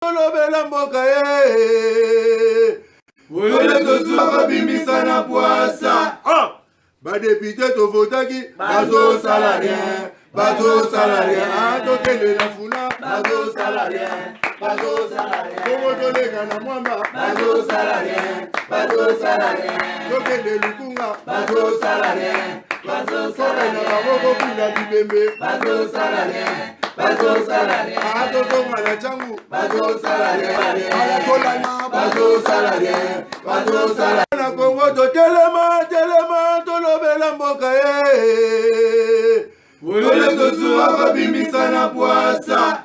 Tolobela mboka ye Wole tosuka bimisa na poasa Ba député to votaki bazo salarien bazo salarien tokende na funa bazo salarien Kongo tolega na mwamba bazo salarien tokende lukunga bazo salarien tokende na moko kuna bibembe bazo salarien Atotonga na changu bazo salarien Ayakolana bazo salarien Na Kongo to telema tolobela mboka ye Wole tosuka kabimisa na poasa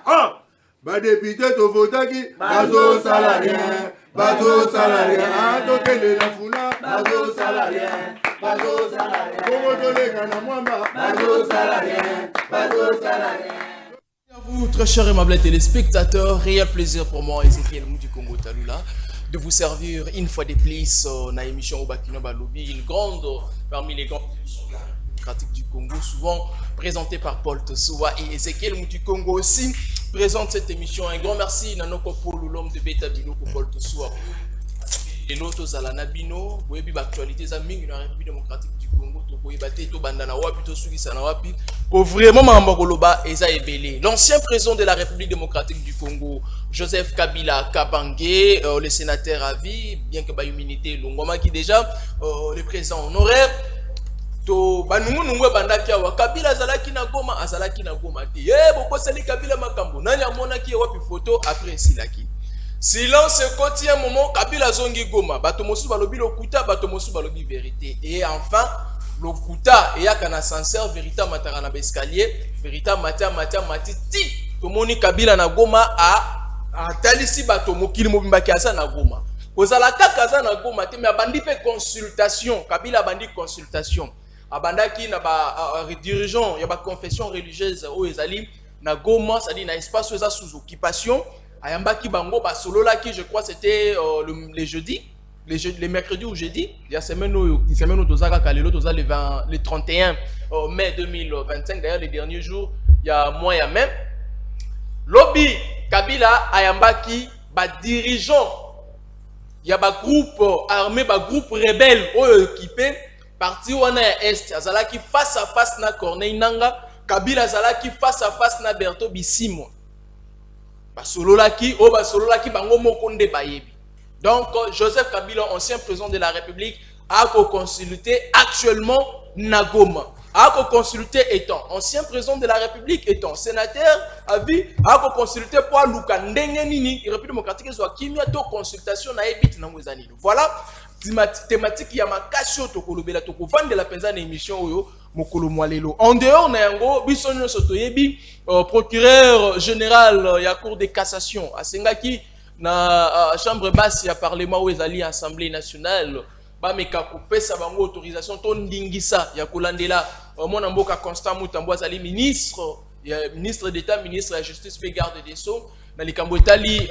Ba député to votaki bazo salarien tokende na funa bazo salarien Kongo tolega na mwamba bazo salarien À vous, très chers et aimables téléspectateurs, réel plaisir pour moi, Ezekiel Mou du Congo Talula, de vous servir une fois de plus dans l'émission Obakino Balobi, une grande parmi les grandes émissions démocratiques du Congo, souvent présentée par Paul Tosoua et Ezekiel Mou du Congo aussi présente cette émission. Un grand merci Nanoko Polo, l'homme de Beta Bino pour Paul Tosoua. Et l'autre Zalana Bino, vous avez l'actualité dans la République démocratique du Congo, l'ancien président de la République démocratique du Congo, Joseph Kabila Kabange, le sénateur à vie, bien que l'immunité Longoma qui déjà, le président honoraire, Kabila Zalaki na Goma, Azalaki na Goma, beaucoup sali Kabila Makambo, Nanya Monaki wapi photo après Silaki. Silence côté un moment, Kabila Zongi Goma, Batomosu Balobi Lokuta, Batomosu Balobi Vérité. Et enfin, Lokuta, et Yakana Sancer, Vérita Matarana Bescalier, Vérita Matiti, Tomoni Kabila na Goma a Talisi Batomo, Kilimobimbaki Asa na Goma. Kozalaka Kaza na Goma, mais Abandi pe consultation, Kabila Bandi consultation. Abandaki na ba dirigeant, y'a ba confession religieuse au Ezali, na Goma, ça dit na espace sous occupation. Ayambaki Bango, Basolola qui je crois c'était les jeudis, les mercredis ou jeudi. Il y a semaine où le 31 mai 2025, d'ailleurs les derniers jours, il y a mois et même. Lobby Kabila Ayambaki, dirigeant, il y a un groupe armé, un groupe rebelle équipé, parti où on est est, Azalaki face à face na Corneille Nanga, Kabila Azalaki face à face na Berto Bissimo. Donc, Joseph Kabila, ancien président de la République, a consulté actuellement Nagoma. A consulté étant ancien président de la République, étant sénateur, a vu, a consulté pour Luka Ndengenini, République démocratique, soit Kimia, consultation na ebit na mwezanino. Voilà, thématique Yamakasho, Tokolobela, Tokovan de la Penzane émission Oyo. En dehors, Bissonio Sotoyebi, procureur général ya cour de cassation, à Sengaki, na chambre basse, ya parlement où ezali assemblée nationale, bameka couper sa bango autorisation ton dingisa ya kolandela mon mboka Constant Mutambo azali ministre d'État, ministre de la Justice, et garde des Sceaux. Dans les Cambotali,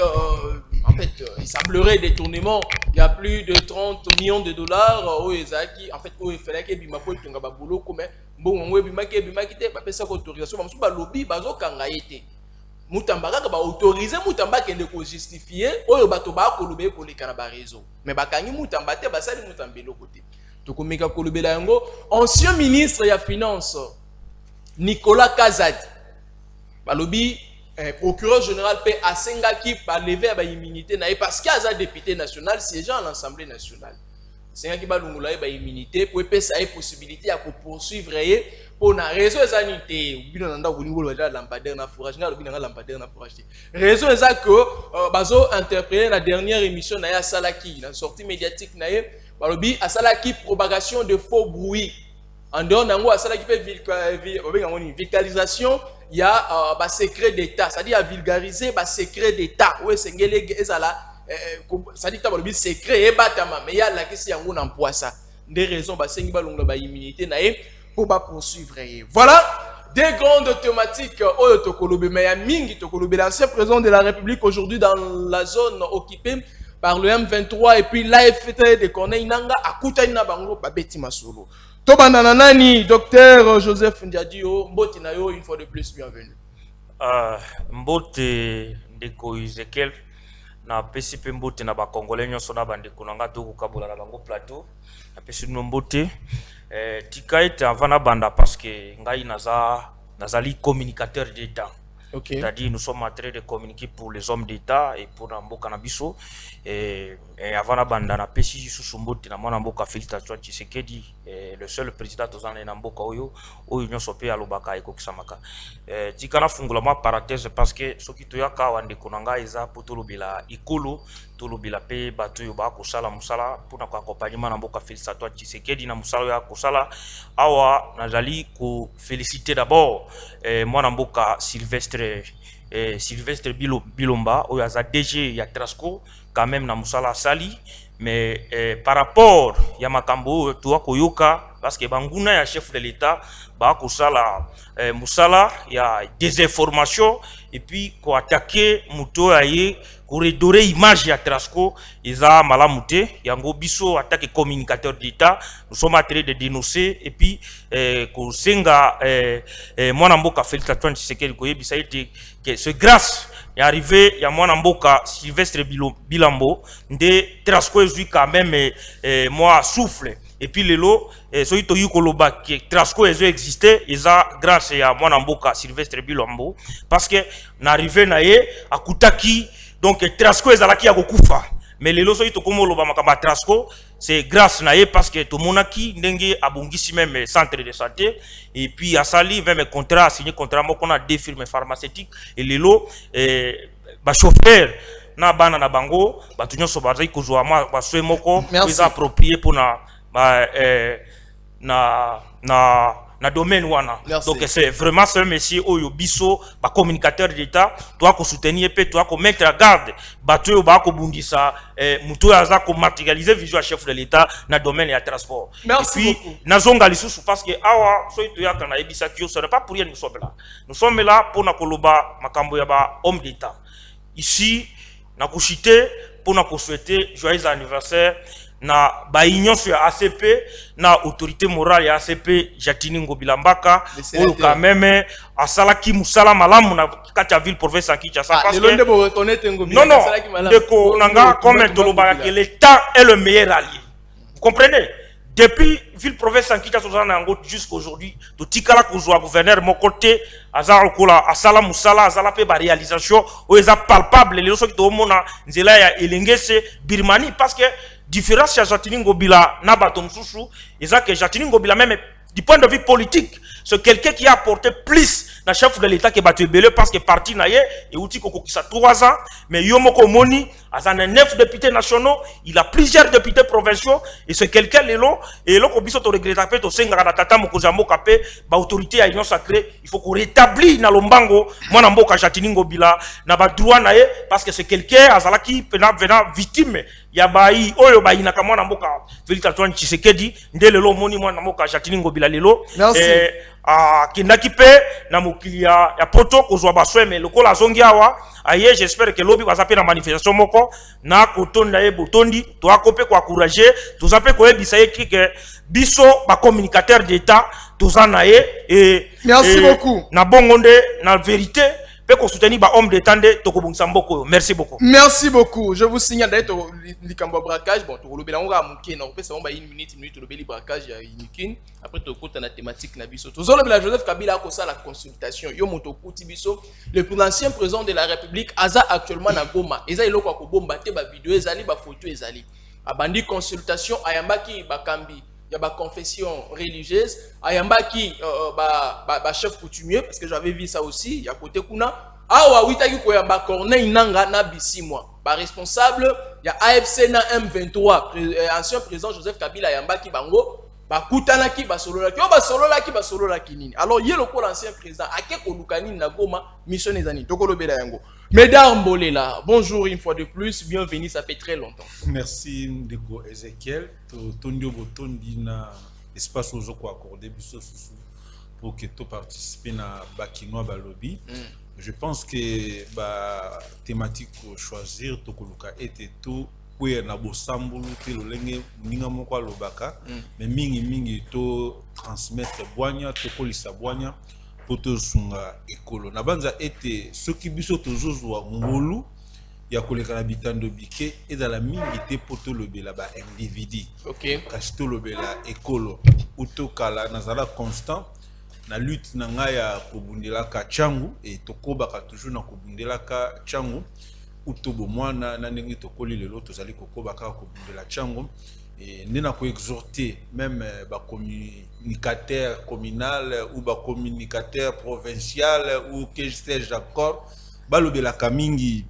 en fait, il semblerait détournement. Il y a plus de 30 millions de dollars. En fait, il fallait que Bimako ait un boulot comme bon, on Bimaki, Bimakite, ça autorisation. Mais si lobby, bazo kangaïté. Mutambaka ba autoriser Mutamba qui ne justifier. Oyo batoba kolobé pour les canabarezo. Mais bakangi Mutambate basali Mutambelo côté. Tokomeka kolobela yango. Ancien ministre ya finance Nicolas Kazadi. Balobi. Procureur général peut Asengaki par lever à immunité parce qu'il y a un député national siégeant à l'Assemblée nationale. Asengaki ba lungula ba immunité pour que ça ait possibilité à poursuivre pour na réseau sanité ou bien nanda ko ngolo la lampadaire na fourrage na lobina lampadaire na fourrage. Raison est que bazo interpréter la dernière émission na ya Salaki, la sortie médiatique na ye balobi Asalaki propagation de faux bruits. En dehors nango Asalaki peut vitalisation. Il y a un secret d'État, c'est-à-dire vulgariser un secret d'État. Oui, c'est ça dit secret mais il y a la question d'emploi ça. Des raisons immunité pour poursuivre. Voilà des grandes thématiques l'ancien président de la République aujourd'hui dans la zone occupée par le M23 et puis l'AFT de Corneille Nanga à Koutaïna Bango Babeti Masolo. Tobandana nani, docteur Joseph Ndiadio, Mbote Nayo, une fois de plus, bienvenue. Mbote Ndeko Ezekiel, na pesi pe mbote na ba congolais nyonso na bande kunanga to kukabola na bango plateau na pesi no mbote tika ete avant na banda parce que ngai nazali communicateur d'état. Okay. C'est-à-dire nous sommes en train de communiquer pour les hommes d'État et pour Namboka Nabiso et avant la bande na pesi susumbote na mwana mboka Félix Antoine Tshisekedi le seul président tozana na mboka oyo nyonso pe alobaka ekokisamaka tikana fungula ma parenthèse parce que soki toyaka wande konanga eza potolobela ikolo tolobela pe bato yo ba kosala musala pona ko accompagnement na mboka Félix Antoine Tshisekedi na musala ya kosala awa nazali ko féliciter d'abord mwana mboka Sylvestre Bilomba oyo aza DG ya Trasco quand même na musala sali mais par rapport ya makambo to koyoka parce que banguna ya chef de l'état ba kosala musala ya désinformation et puis ko attaquer muto aye ko redorer image ya Trasco eza malamute yango biso attaque communicateur d'état nous sommes en train de dénoncer et puis ko senga mwana mboka Félix Antoine Tshisekedi ko yebisa ete que c'est grâce est arrivé ya mwana mboka Sylvestre Bilambo nde Trasco ezui quand même moi souffle et puis lelo so ito yikoloba que Trasco ezo exister eza grâce ya mwana mboka Sylvestre Bilambo parce que n'arrivé na ye akutaki donc Trasco ezalaki ya kokufa mais lelo so ito komoloba makamba Trasco c'est grâce na ye parce que to monaki ndenge abongisi même centre de santé et puis asali même contrat signé contrat moko na deux firmes pharmaceutiques et lelo ba chauffeur na bana na bango batu nyonso bazai kozwa ma baswe moko ils approprié pour na domaine wana. Merci. Donc c'est vraiment ce monsieur oyo biso ba communicateur d'état toi ko soutenir pe toi ko mettre à garde bato ba ko bundisa muto aza ko matérialiser vision chef de l'état na domaine ya transport. Merci et puis beaucoup. nazonga lisusu parce que awa so to yaka na ebisa kio ce n'est pas pour rien nous sommes là. Nous sommes là pour na koloba makambo ya ba homme d'état. Ici na kushite pour na ko souhaiter joyeux anniversaire na ba union sur ACP na autorité morale ya ACP Jatini Ngobilambaka ou quand même asalaki musala malamu na kati ya ville province en Kinshasa parce que non deko nanga comme toloba que l'état est le meilleur allié. Vous comprenez? Depuis ville province en Kinshasa jusqu'à aujourd'hui to tikala kozwa gouverneur mon côté azala kola asala musala azala pe ba réalisation o eza palpable les so ki to mona nzela ya elengese Birmanie parce que différence ya Jatini Ngobila na bato msusu eza que Jatini Ngobila même du point de vue politique c'est quelqu'un qui a apporté plus na chef de l'état que bato ebele parce que parti na ye et outi kokokisa 3 ans mais yomoko moni azana 9 députés nationaux il a plusieurs députés provinciaux et c'est quelqu'un lelo et loko biso to regretta pe to senga na tata mokoza mboka pe ba autorité ya union sacrée il faut qu'on rétablit na lombango mwana mboka Jatini Ngobila na ba droit na ye parce que c'est quelqu'un azalaki pena venant victime ya bayi oyo bayina ka mwana mboka Félix Antoine Tshisekedi nde lelo moni mwana mboka Jatini Ngobila lelo kindaki pe na mokili ya poto kozwa baswe mais lokola azongi awa aye j'espère que lobi bazape na manifestation moko na kotonda ye botondi to akope ko encourager to zape ko ebisa ye que biso ba communicateur d'état to zana ye et merci beaucoup na bongonde na vérité peut qu'on soutenir ba homme d'état de tokobungisa mboko. Merci beaucoup. Merci beaucoup. Je vous signale d'ailleurs likambo braquage bon to lobela nga muke na opesa bomba 1 minute to lobeli braquage ya unikin après to kota na thématique na biso. To zolobela Joseph Kabila ko ça la consultation yo moto kuti biso le plus ancien président de la République aza actuellement na Goma. Eza iloko ko bomba te ba vidéo ezali ba photo ezali. Abandi consultation ayambaki bakambi il y a ba confession religieuse ayambaki ba chef coutumier parce que j'avais vu ça aussi il y a côté kuna awa witaki ko yamba Corneille Nanga na bisimwa ba responsable il y a AFC na M23 ancien président Joseph Kabila ayambaki bango ba kutanaki ba sololaki nini alors yelo ko l'ancien président ake ko lukani na Goma mission ezani tokolobela yango Mesdames Bolela, bonjour une fois de plus, bienvenue, ça fait très longtemps. Merci Ndeko Ezekiel, Tondio Botondi na espace aux oko accordé pour que tu participes na Bakinois Balobi. Je pense que ba thématique choisir tokoluka était tout pour na bosambulu te lolenge ninga moko lobaka mais mingi to transmettre boanya to kolisa boanya pour te sunga ekolo na banza ete soki biso tozozwa ngolu ya koleka na bitando bike ezala mingi te po tolobela ba individu. Kasi tolobela ekolo utokala nazala constant na lutte na ngai ya kobundelaka changu et tokobaka toujours na kobundelaka changu utobo mwana na ndenge tokoli lelo tozali kokobaka kobundela changu et nena ko exhorter même ba communicateur communal ou ba communicateur provincial ou que sais-je d'accord balobelaka mingi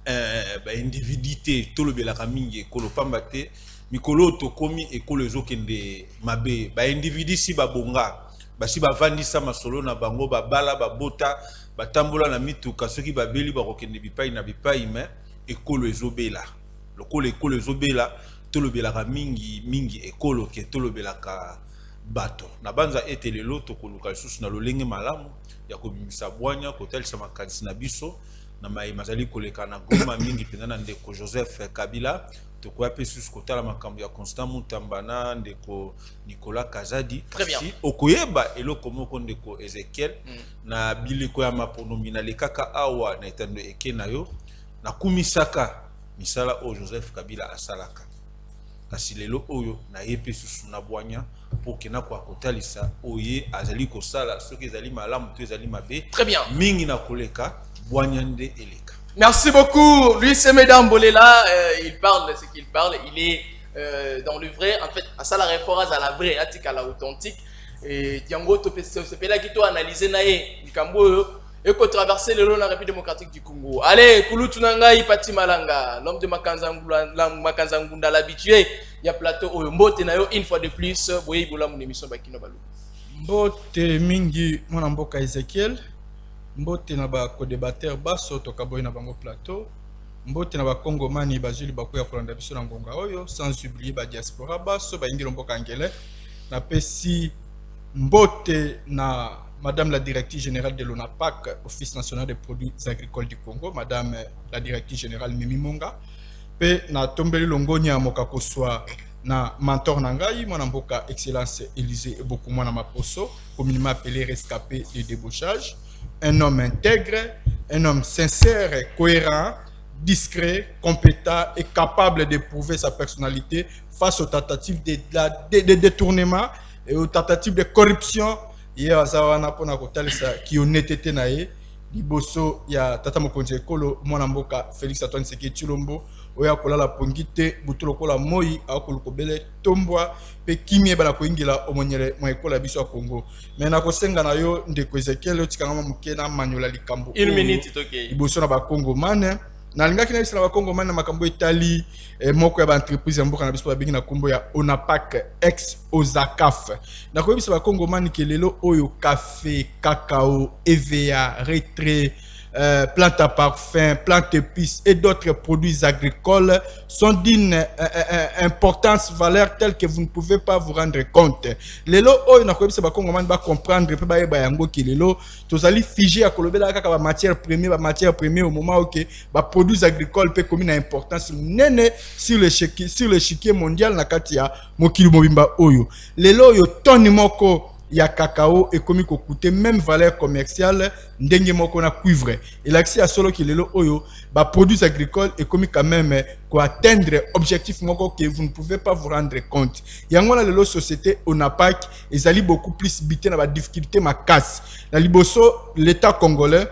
ba individuité tolobelaka mingi ekolo pamba te mikolo tokomi ekolo ezokende mabe ba individu si babonga basi bavandisa masolo na bango babala babota batambola na mituka soki babeli bakokende bipai na bipai mais ekolo ezobela lokolo ekolo ezobela tolobelaka mingi ekolo ke tolobelaka bato na banza ete lelo tokoluka lisusu na lolenge malamu ya kobimisa bwanya kotalisa makanisi na biso na mazali koleka na Goma mingi pena na ndeko Joseph Kabila tokoya pe lisusu kotala makambo ya Constant Mutamba na ndeko Nicolas Kazadi si okoyeba eloko moko ndeko Ezekiel na biliko ya maponomi na lekaka awa na etando eke na yo na kumisaka misala o Joseph Kabila asalaka kasi lelo oyo na yepe susu na bwanya pour que na kwa kotalisa oye azali kosala soki ezali malamu to ezali mabe mingi na koleka bwanyande eleka. Merci beaucoup. Lui, c'est Mesdames Bolela. Il parle de ce qu'il parle. Il est dans le vrai. En fait, à ça la référence à la vraie, à la authentique. Et Diango, c'est là qui doit analyser nae. Nikambo, et qu'on traverse le long de la République démocratique du Congo. Allez, Kulutunanga, Ipati Malanga, l'homme de Makanzangunda, l'habitué. Il y a plateau au Mbote Nayo, une fois de plus. Boye Bola, mon émission Bakino Balou. Mbote Mingi, mon amboka Ezekiel. Mbote na ba co-débatteur baso tokaboy na bango plateau. Mbote na ba Congomani bazuli bakoya kolanda biso na ngonga oyo sans oublier ba diaspora baso ba ingilo mboka ngele. Na pesi mbote na Madame la Directrice Générale de l'ONAPAC, Office National des Produits Agricoles du Congo, Madame la Directrice Générale Mimi Monga. Pe na tombeli longonya moka koswa na mentor nangai, mon amboka Excellence Élysée et beaucoup moins na maposo, communément appelé rescapé de débauchage. Un homme intègre, un homme sincère, cohérent, discret, compétent et capable de prouver sa personnalité face aux tentatives de détournement et aux tentatives de corruption. Hier, Azawana pona kotalisa ki honnêteté nae liboso ya tata mokonzi ekolo mwana mboka Félix Antoine Tshisekedi Tshilombo oya kolala pongite butulo kola moi akolukobele tombwa pe kimie bana koingila omonyele mo ekola biso ya Congo mais na kosenga na yo ndeko Ezekiel otikanga mukena manyola likambo une minute toke liboso na ba Congo mane na lingaki na biso na ba Congo mane makambo etali moko ya ba entreprise ya mboka na biso ba bingi na kombo ya ONAPAC ex Ozakaf na ko biso ba Congo mane kelelo oyo café cacao EVA retrait plantes à parfum, plantes épices et d'autres produits agricoles sont d'une importance, valeur telle que vous ne pouvez pas vous rendre compte. Lelo oyo na koyebisa ba Congolais ba comprendre pe ba yango ki lelo tozali figé à kolobela kaka ba matière première au moment où ba produits agricoles pe comme une importance nene sur l'échiquier mondial na kati ya mokili mobimba oyo. Lelo oyo toni moko ya cacao et comme coûter même valeur commerciale ndenge moko na cuivre et l'accès à solo qui lelo oyo ba produits agricoles et comme quand même quoi atteindre objectif moko que vous ne pouvez pas vous rendre compte yango na lelo société ONAPAC ezali beaucoup plus bité na ba difficulté makasi na liboso l'état congolais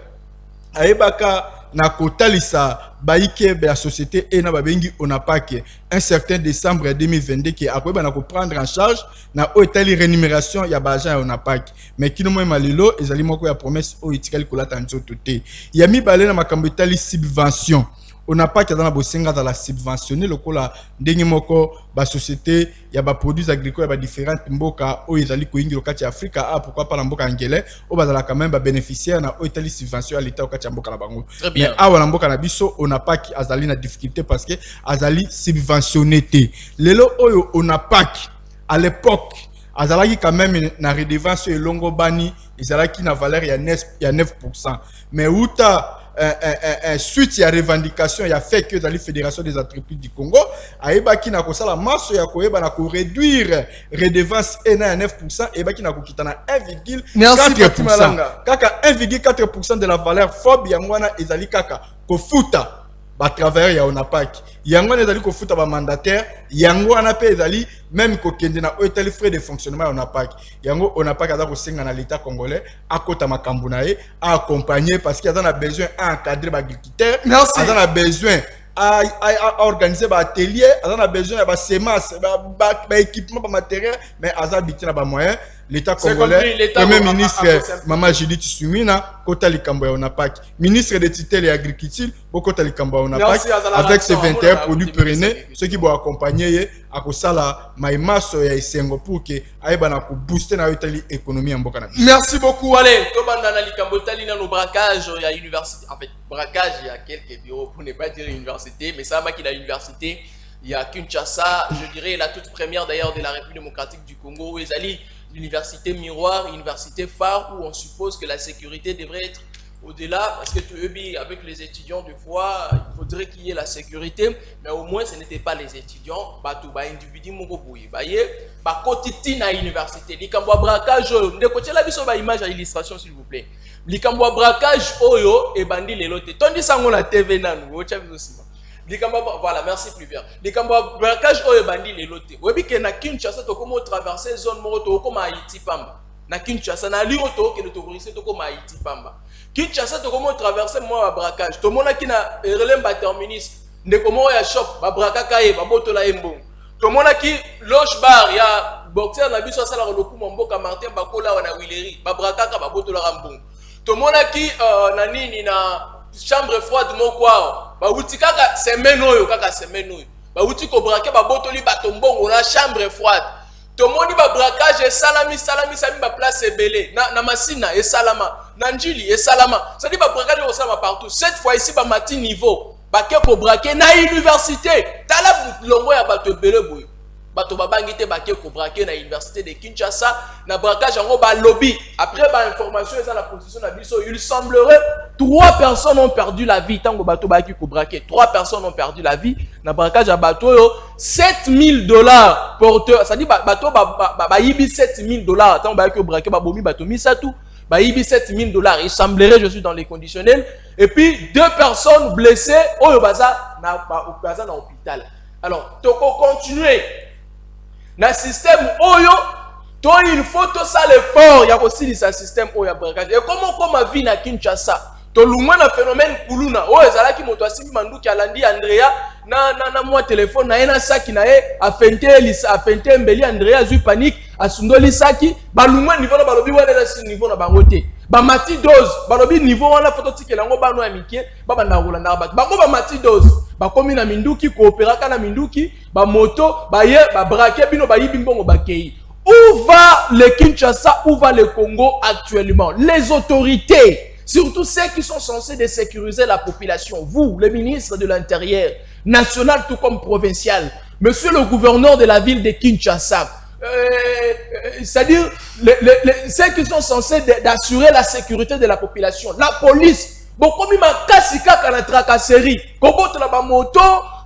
ayebaka na kotalisa baike la société et na babengi ONAPAC un certain décembre 2022 qui après ba na ko prendre en charge na otali rémunération ya ba agent ONAPAC mais kino mo malilo ezali moko ya promesse o itikali kolata nzoto te ya mibale na makambo etali subvention ONAPAC dans la bosenga dans la subventionner lokola ndenge moko ba société ya ba produits agricoles ba différentes mboka o ezali ko ingi lokati Afrika pourquoi pas la mboka ngele o bazala quand même ba bénéficiaire na o etali subvention à l'état okati mboka na bango mais awa na mboka na biso ONAPAC azali na difficulté parce que azali subventionné te lelo oyo ONAPAC à l'époque azalaki quand même na redevance elongo bani ezalaki na valeur ya 9% mais uta suite ya revendication ya fait que dans la Fédération des entreprises du Congo aibaki na kosala maso ya koyeba na ko réduire redevance na 9% et baki na kokita na 1,4%. Kaka 1,4% de la valeur fob ya ngwana ezali kaka kofuta ba travailleur ya ONAPAC yango ne ezali kofuta ba mandataire yango wana pe ezali même kokende na etali frais de fonctionnement ya ONAPAC yango ONAPAC aza kosenga na l'état congolais akota makambo na ye a accompagner parce qu'il y a besoin à encadrer ba agriculteur aza na besoin à organiser ba atelier aza na besoin ba semences ba équipement ba matériel mais aza biti na ba moyens l'état congolais premier ministre Mama Judith Suminwa kota likambo ya ONAPAC ministre de tutelle et agriculture kota likambo ya ONAPAC avec ses 21 produits pérennes ceux qui vont accompagner à kosala maimaso ya isengo pour que aïba na ko booster na etali économie en mboka na biso. Merci beaucoup. Allez, tobanda na likambo tali na no braquage ya université, en fait braquage il y a quelques bureaux pour ne pas dire université, mais ça va qu'il a université il y a Kinshasa, je dirais la toute première d'ailleurs de la République démocratique du Congo, Ezali l'université miroir, université phare où on suppose que la sécurité devrait être au-delà, parce que avec les étudiants, des fois, il faudrait qu'il y ait la sécurité, mais au moins ce n'était pas les étudiants, individu à l'université. Likambo braquage, ne côté la biso ba image à illustration s'il vous plaît. Likambo braquage oyo et bandi lelote. Tandis ça on la TV nanu, voilà, merci plus bien. Likambo braquage oyo bandi lelote. Webi ke na Kinshasa to comme traverser zone moto comme Haïti pamba. Na Kinshasa na liro to ke to corriger to comme Haïti pamba. Kinshasa to comment traverser moi braquage to mona kina relemba terminus ndeko mo ya shop ba brakaka ye ba botola embong to mona ki loge bar ya boxer na biso sala ko lokuma mboka Martin Bakola wana Wileri ba brakaka ba botola rambong to mona ki na nini na chambre froide mo kwao ba wuti kaka semaine oyo ba wuti ko braquer ba botoli ba tombongo na chambre froide. To moni ba braquage et salami sami ba place ebele na masina et salama na njili et salama ça dit ba braquage au salama partout cette fois ici ba mati niveau ba ke ko braquer na université tala longo ya bato ebele boyo bato babangite ba ke ko braquer na université de Kinshasa na braquage ngo ba lobby après ba information et ça la position na biso il semblerait 3 personnes ont perdu la vie tango bato ba ki ko braquer 3 personnes ont perdu la vie na braquage à bateau yo $7,000 porteur ça dit bateau ba yibi $7,000 tant ba ki braquer ba bomi bato misatu ba yibi $7,000 il semblerait je suis dans les conditionnels et puis 2 personnes blessées oyo baza na hôpital alors toko continuer na système oyo to il faut to ça l'effort ya aussi sa système oyo braquage et comment ma vie na Kinshasa to lumwa na phénomène kuluna oyo ezalaki moto asimbi manduki alandi Andrea na moi téléphone na ena saki na e afente mbeli Andrea zui panique asundoli saki balumwa niveau na balobi wana na niveau na bango te ba mati dose balobi niveau wana photo tikela ngo bano ya mikie baba na rolanda ba bango ba mati dose ba komi na minduki coopéraka na minduki ba moto ba ye ba braquer bino ba yibi mbongo ba kei. Où va le Kinshasa, où va le Congo actuellement? Les autorités, surtout ceux qui sont censés de sécuriser la population, vous, le ministre de l'Intérieur, national tout comme provincial, monsieur le gouverneur de la ville de Kinshasa, c'est-à-dire ceux qui sont censés d'assurer la sécurité de la population, la police, beaucoup de kasika kana tracasserie, koboto la ba moto,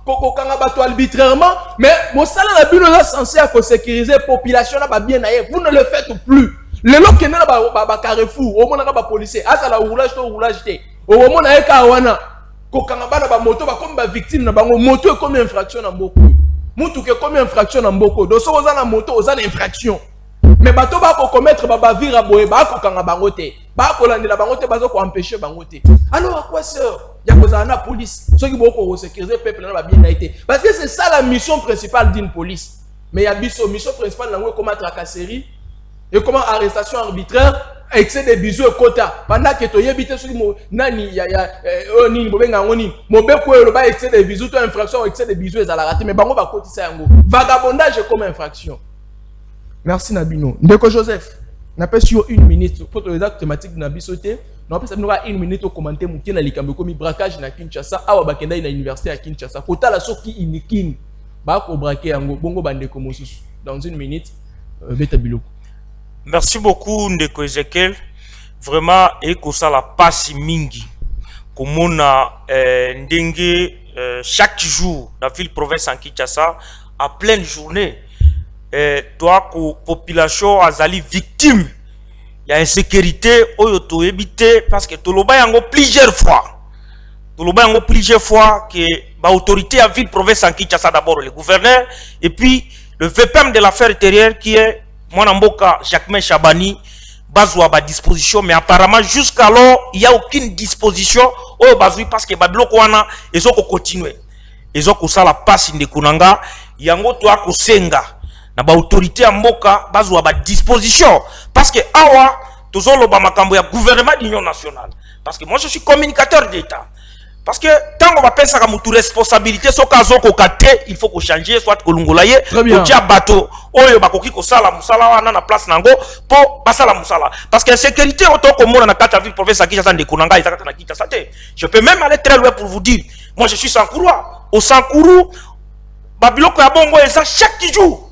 kokokanga bato arbitrairement, mais mon salaire la bino est censé à sécuriser la population là bien ailleurs, vous ne le faites plus. Le lot qui n'est pas carrefour, au moins la policier, à la roulage to roulage té, au moment na eka wana, kokanga ba na ba moto ba comme ba victime na bango moto est comme infraction na mboko. Mutu ke comme infraction na mboko, do so oza na moto oza na infraction. Mais bato ba ko commettre ba vira boye ba ko kanga bango té. Ba ko landela bango té bazo ko empêcher bango té. Alors à quoi sert? Il y a la police. Ceux qui vont sécuriser le peuple n'a bien été. Parce que c'est ça la mission principale d'une police. Mais il y a une mission principale dans comment tracasserie et comment arrestation arbitraire, excès de bisous et quota. Pendant que tu y habites sur nani ya ni bobenga ngoni, mobeko le ba excès de bisous, toi infraction excès de bisous et à la rater. Mais bango va cotiser yango. Vagabondage comme infraction. Merci Nabino. Ndeko Joseph. N'a pas sur 1 minute pour les actes thématiques de Nabisoté. Non, parce que nous avons 1 minute pour commenter mon kien à l'ikambo comme braquage na Kinshasa, à Wabakenda na l'université à Kinshasa. Kota la soki inikin, ba ko braquer yango bongo bande comme sous. Dans 1 minute, beta biloko. Merci beaucoup Ndeko Ezekiel. Vraiment eko sala pasi mingi. Komona ndenge chaque jour dans la ville province en Kinshasa à pleine journée. Toi ko population azali victime. Il y a insécurité oyo to éviter parce que to loba yango plusieurs fois Toloba plusieurs fois que l'autorité à ville province en Kinshasa d'abord le gouverneur et puis le VPM de l'affaire intérieure qui est Mwanamboka Jacquemain Chabani bazwa ba disposition mais apparemment jusqu'alors il y a aucune disposition au bazui parce que babiloko wana ezoko continuer ezoko sala passe ndekunanga yango to akosenga na ba autorité ya mboka bazwa ba disposition parce que awa tozolo ba makambo ya gouvernement d'union nationale parce que moi je suis communicateur d'état. Parce que tant qu'on va penser à notre responsabilité, ce cas où il faut qu'on change, soit que l'on goulaye, ou dia bateau, ou yo bakoki ko sala musala wana na place nango pour passer la musala. Parce que la sécurité autant que moi na kata ville province à Kinshasa de Konanga ezaka na Kinshasa te. Je peux même aller très loin pour vous dire, moi je suis Sankourou, au Sankourou, babiloko ya bongo eza chaque jour.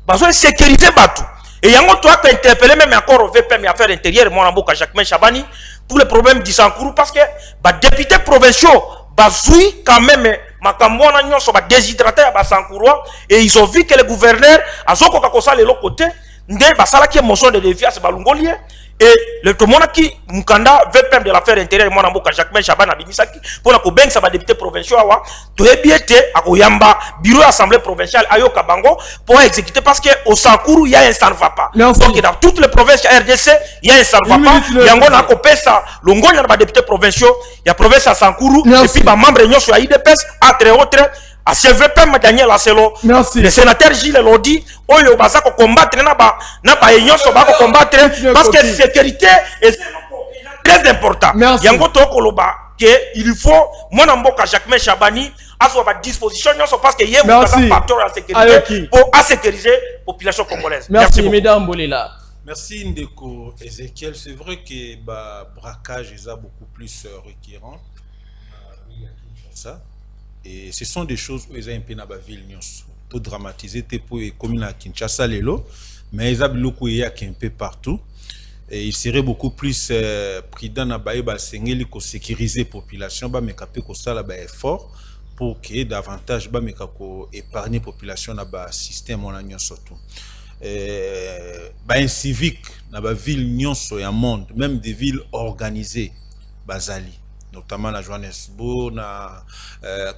Bazo sécuriser bateau. Et yango toi que interpeller même encore au VPM et affaires intérieures moi Mboka Jacquemain Chabani pour les problèmes du Sankourou parce que les députés provinciaux bazoui quand même makambo na nyonso ba déshydraté ya ba Sankourou et ils ont vu que le gouverneur azoko kakosa le l'autre côté ndé basala qui motion de défiance balungolier et le tomona qui mukanda VPM de l'affaire intérieure moi Mboka Jacquemain Chabani abimisaki pour na ko bengisa ba députés provinciaux awa to ebiete akoyamba bureau assemblée provinciale ayoka bango pour exécuter parce que au Sankourou il y a un ça ne va pas. Donc dans toutes les provinces RDC il y a un ça ne va pas. Yango na ko pesa longonya na ba députés provinciaux il y a province à Sankourou et puis ba membre nyonso ya IDPS entre autres à CVPM Daniel Aselo. Le sénateur Gilles Lodi oyo baza ko combattre na ba nyonso ba ko combattre parce que sécurité est très important. Yango to koloba que il faut mon Mboka Jacquemain Chabani à sa disposition parce que y a un facteur de sécurité pour sécuriser la population congolaise. Merci mesdames Bolela. Merci Ndeko Ezekiel. C'est vrai que le braquage est beaucoup plus récurrent. Et ce sont des choses où ils ont un peu dans la ville. Tout dramatisé, pour les communes à Kinshasa, mais ils ont beaucoup un peu partout. Et il serait beaucoup plus prudent de sécuriser la population, mais de effort pour que davantage épargner la population dans le système. Surtout. Un civique dans la ville, il y a un monde, même des villes organisées, Bazali. Notamment à Johannesburg, à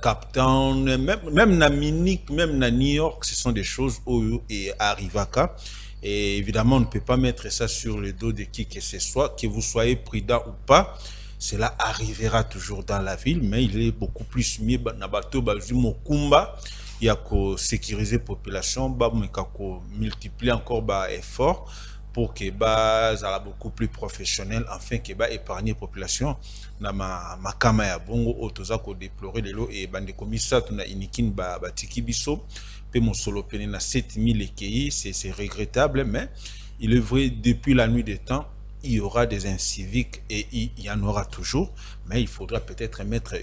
Cape Town, même à Munich, même à New York, ce sont des choses où il arrive à cas. Et évidemment, on ne peut pas mettre ça sur le dos de qui que ce soit, que vous soyez prudent ou pas. Cela arrivera toujours dans la ville, mais il est beaucoup plus mieux dans bateau Mokumba. Il y a qu'à sécuriser la population, multiplier encore l'effort pour que ça beaucoup plus professionnel, afin que épargner la population. Na makama ya bongo otoza ko déplorer lelo et bande komisa tuna inikin batiki biso pe mosolo pene na 7000 ekei c'est regrettable mais il est vrai depuis la nuit des temps il y aura des inciviques et il y en aura toujours mais il faudra peut-être mettre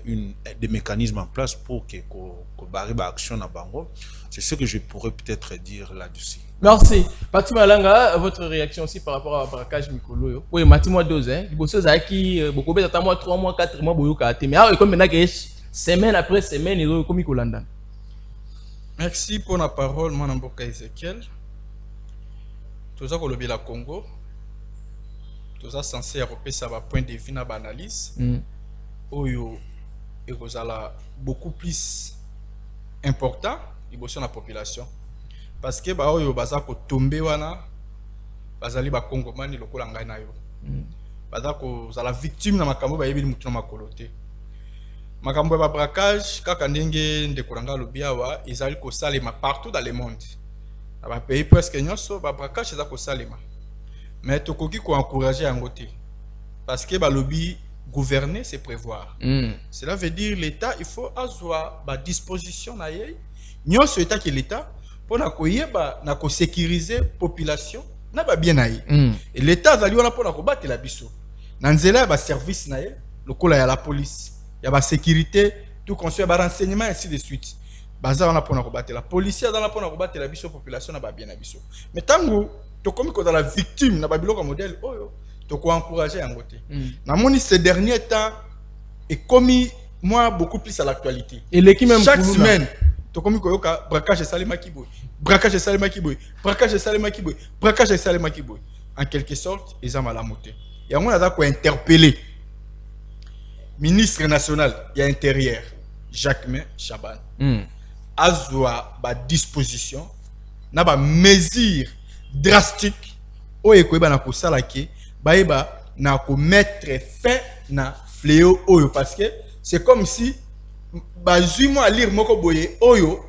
des mécanismes en place pour que barre action na bango. C'est ce que je pourrais peut-être dire là-dessus. Merci. Patrick Malanga, votre réaction aussi par rapport à braquage Mikolo. Oui, Matimo 12 hein. Il bosse qui beaucoup plus attends moi 3 mois 4 mois boyo kate. Mais comme maintenant que semaine après semaine ils ont comme Mikolanda. Merci pour la parole mon Mboka Ezekiel. Tout ça ko lobi la Congo. Tout ça censé repérer ça va point de vue na analyse. Oyo et kozala beaucoup plus important il bosse la population. Parce que ba oyo baza ko tomber wana bazali ba kongomani lokola ngai na yo baza ko za la victime na makambo ba yebi mutu na makolo te makambo ba braquage kaka ndenge ndekolanga lobiawa ezali ko salema partout dans le monde na ba pays presque nyonso ba braquage eza ko salema mais tokoki ko encourager yango te parce que ba lobby gouverner c'est prévoir. Cela veut dire l'état il faut avoir ba disposition na yé nyonso état que l'état pour na sécuriser population na ba bien naï et l'état azali wana pour na ko battre la biso na nzela ba service naï lokola ya la police ya ba sécurité tout conseil ba renseignement ainsi de suite baza wana pour na ko battre la police azala pour na ko battre la biso population na ba bien na biso mais tango to komi ko dans la victime na ba biloko modèle oyo to ko encourager yango te na moni ces derniers temps et commis moi beaucoup plus à l'actualité et l'équipe même chaque semaine comme koyoka braquage Salema Kiboy, braquage Salema Kiboy, braquage Salema Kiboy, braquage Salema Kiboy. En quelque sorte, ils ont mal à monter. Et on a quoi interpeller ministre national et intérieur Jacquemain Chaban azwa ba disposition na ba mesure drastique oyo ekoyeba na kosala ke bayeba na ko mettre fin na fléau oyo parce que c'est comme si bazui à lire moko boye oyo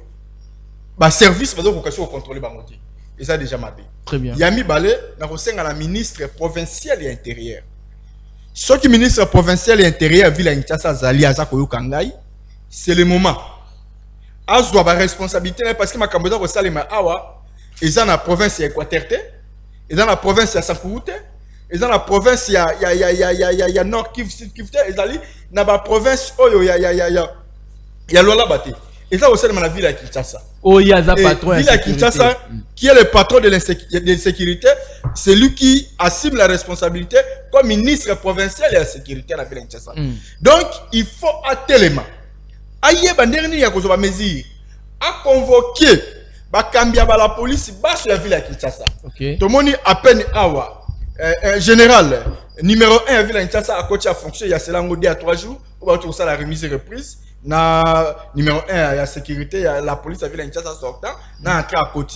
ba service bazo ko kasi contrôler bango te et ça déjà mabé très bien yami balé na ko senga la ministre provincial et intérieur ce qui ministre provincial et intérieur ville Kinshasa zali aza ko yokangai c'est le moment azwa ba responsabilité parce que makambo za ko salema awa eza na province ya Équateur te eza na province ya Sankuru te eza na province ya Nord Kivu Sud Kivu te ezali na ba province oyo ya Lualaba te eza au sein de la ville à Kinshasa. Oh, il y a un patron. Ville à Kinshasa, qui est le patron de l'insécurité, c'est lui qui assume la responsabilité comme ministre provincial de la sécurité à la ville à Kinshasa. Donc, il faut à tellement. Aïe, dernier, à cause de la mesure, à convoquer, la police, sur la ville à Kinshasa. Tout le monde à peine awa. Général, numéro 1 à ville à Kinshasa, à côté à fonction, il y a cela à 3 jours, on va trouver ça la remise et reprise. Na numéro 1 il y a sécurité, il y a la police à ville Kinshasa sortant na entrée à côté.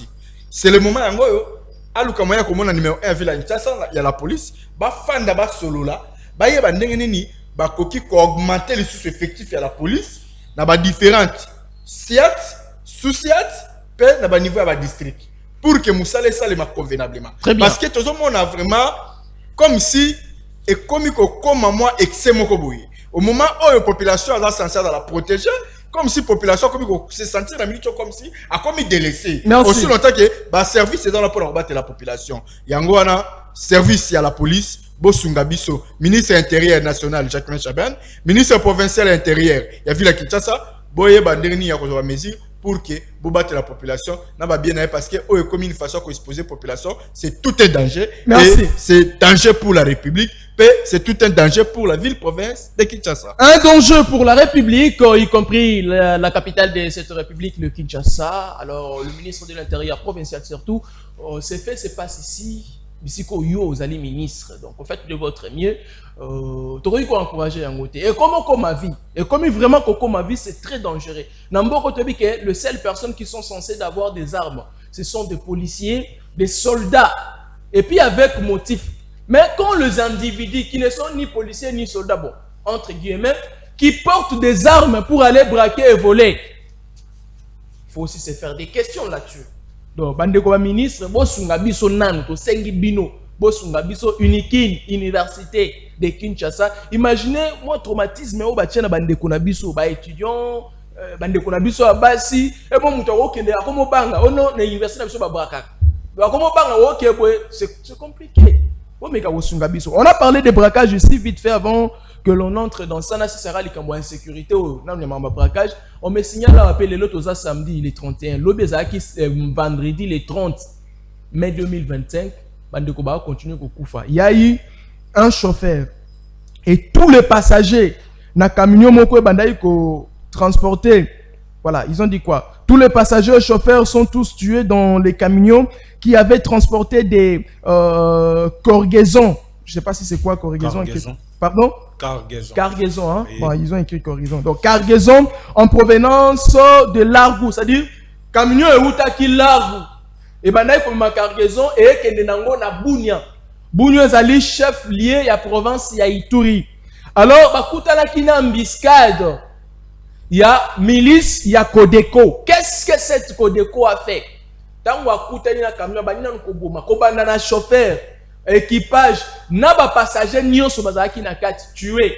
C'est le moment yango yo aluka moya ko mona numéro 1 ville Kinshasa il y a la police ba fanda ba solo là ba yeba ndenge nini ba koki ko augmenter les sous-effectifs à la police na ba différentes SIAT sous-SIAT pe na ba niveau à ba district pour que musale ça le convenablement parce que tout le monde a vraiment comme si et comme moi excès moko boye. Au moment où la population est censée la protéger, comme si la population se sentir la minute comme si a commis délaissé. Aussi longtemps que le service est dans la pour combattre la population. Yangwana service à la police, Bosunga Biso, ministre intérieur national Jacquemain Chaban, ministre provincial intérieur, il y a vu la Kinshasa, boye banderni ya ko mesure pour que vous battez la population n'a pas bien parce que eux comme une façon qu'on expose la population c'est tout un danger. Merci. C'est danger pour la République et c'est tout un danger pour la ville province de Kinshasa. Un danger pour la République, y compris la capitale de cette République, le Kinshasa. Alors le ministre de l'Intérieur provincial surtout, c'est fait, c'est passe ici. Ici, vous allez ministre, donc faites de votre mieux. Tu as encourager un côté. Et comme ma vie, et comme vraiment comme ma vie, c'est très dangereux. Nambo te dit que les seules personnes qui sont censées avoir des armes, ce sont des policiers, des soldats, et puis avec motif. Mais quand les individus qui ne sont ni policiers ni soldats, bon, entre guillemets, qui portent des armes pour aller braquer et voler, il faut aussi se faire des questions là-dessus. Donc, bandeko ministre, bosunga biso nan to sengi bino, bosunga biso unikin université de Kinshasa. Imaginez moi traumatisme au batiana bandeko na biso ba étudiant, bandeko na biso abasi, et bon muto okende akomo banga, ono na université na biso ba braka. Akomo banga oké boy, c'est compliqué. On a parlé de braquage ici vite fait avant que l'on entre dans ça. Si ça sera les insécurité ou non, braquage. On me signale à appeler l'autre samedi, le 31. L'obésaki vendredi, le 30 mai 2025. Bandekoba continue au Koufa. Il y a eu un chauffeur et tous les passagers na camion moko bandai ko transporté. Voilà, ils ont dit quoi? Tous les passagers et chauffeurs sont tous tués dans les camions qui avaient transporté des cargaisons. Je ne sais pas si c'est quoi cargaison. Pardon? Cargaison. Cargaison, hein? Oui. Bon, ils ont écrit cargaison. Donc, cargaison en provenance de Largou. C'est-à-dire, camion et outaki Largou. Et maintenant, il y a cargaison et il y a Bounia. Bounia est chef lié à la province de Ituri. Alors, il y a une embuscade. Il y a milice, il y a Codeco. Qu'est-ce que cette Codeco a fait? Tant que na camion, na chauffeur, équipage, na ba passager nyonso bazaki na kati tué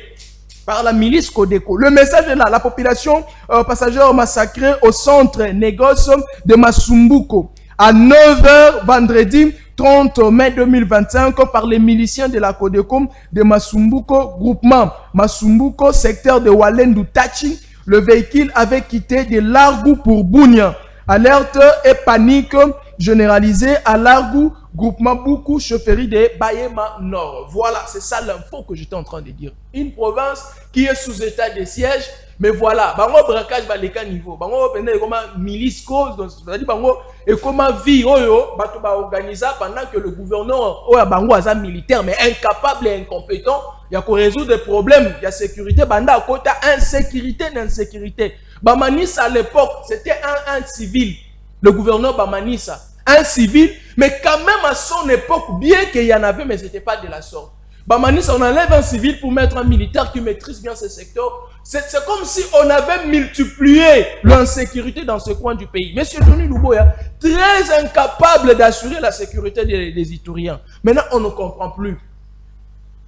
par la milice Codeco. Le message est là, la population passagers massacrés au centre négoce de Masumbuko à 9h vendredi 30 mai 2025 par les miliciens de la Codeco de Masumbuko, groupement Masumbuko, secteur de Walendu Tachi. Le véhicule avait quitté de Largou pour Bounia. Alerte et panique généralisée à Largou, groupement beaucoup, chaufferie de Bayema Nord. Voilà, c'est ça l'info que j'étais en train de dire. Une province qui est sous état de siège, mais voilà, bango braquage va les niveau. Bango pendant comme milice cause, c'est-à-dire bango et comment vie oyo bato ba organiser pendant que le gouverneur oya bango aza militaire mais incapable et incompétent. il y a qu'on résout des problèmes, il y a sécurité, banda à côté, insécurité, d'insécurité. Bamanissa à l'époque, c'était un civil, le gouverneur Bamanissa, un civil, mais quand même à son époque, bien qu'il y en avait, mais ce n'était pas de la sorte. Bamanissa, on enlève un civil pour mettre un militaire qui maîtrise bien ce secteur. C'est comme si on avait multiplié l'insécurité dans ce coin du pays. Monsieur Tony Luboya, très incapable d'assurer la sécurité des Ituriens. Maintenant, on ne comprend plus.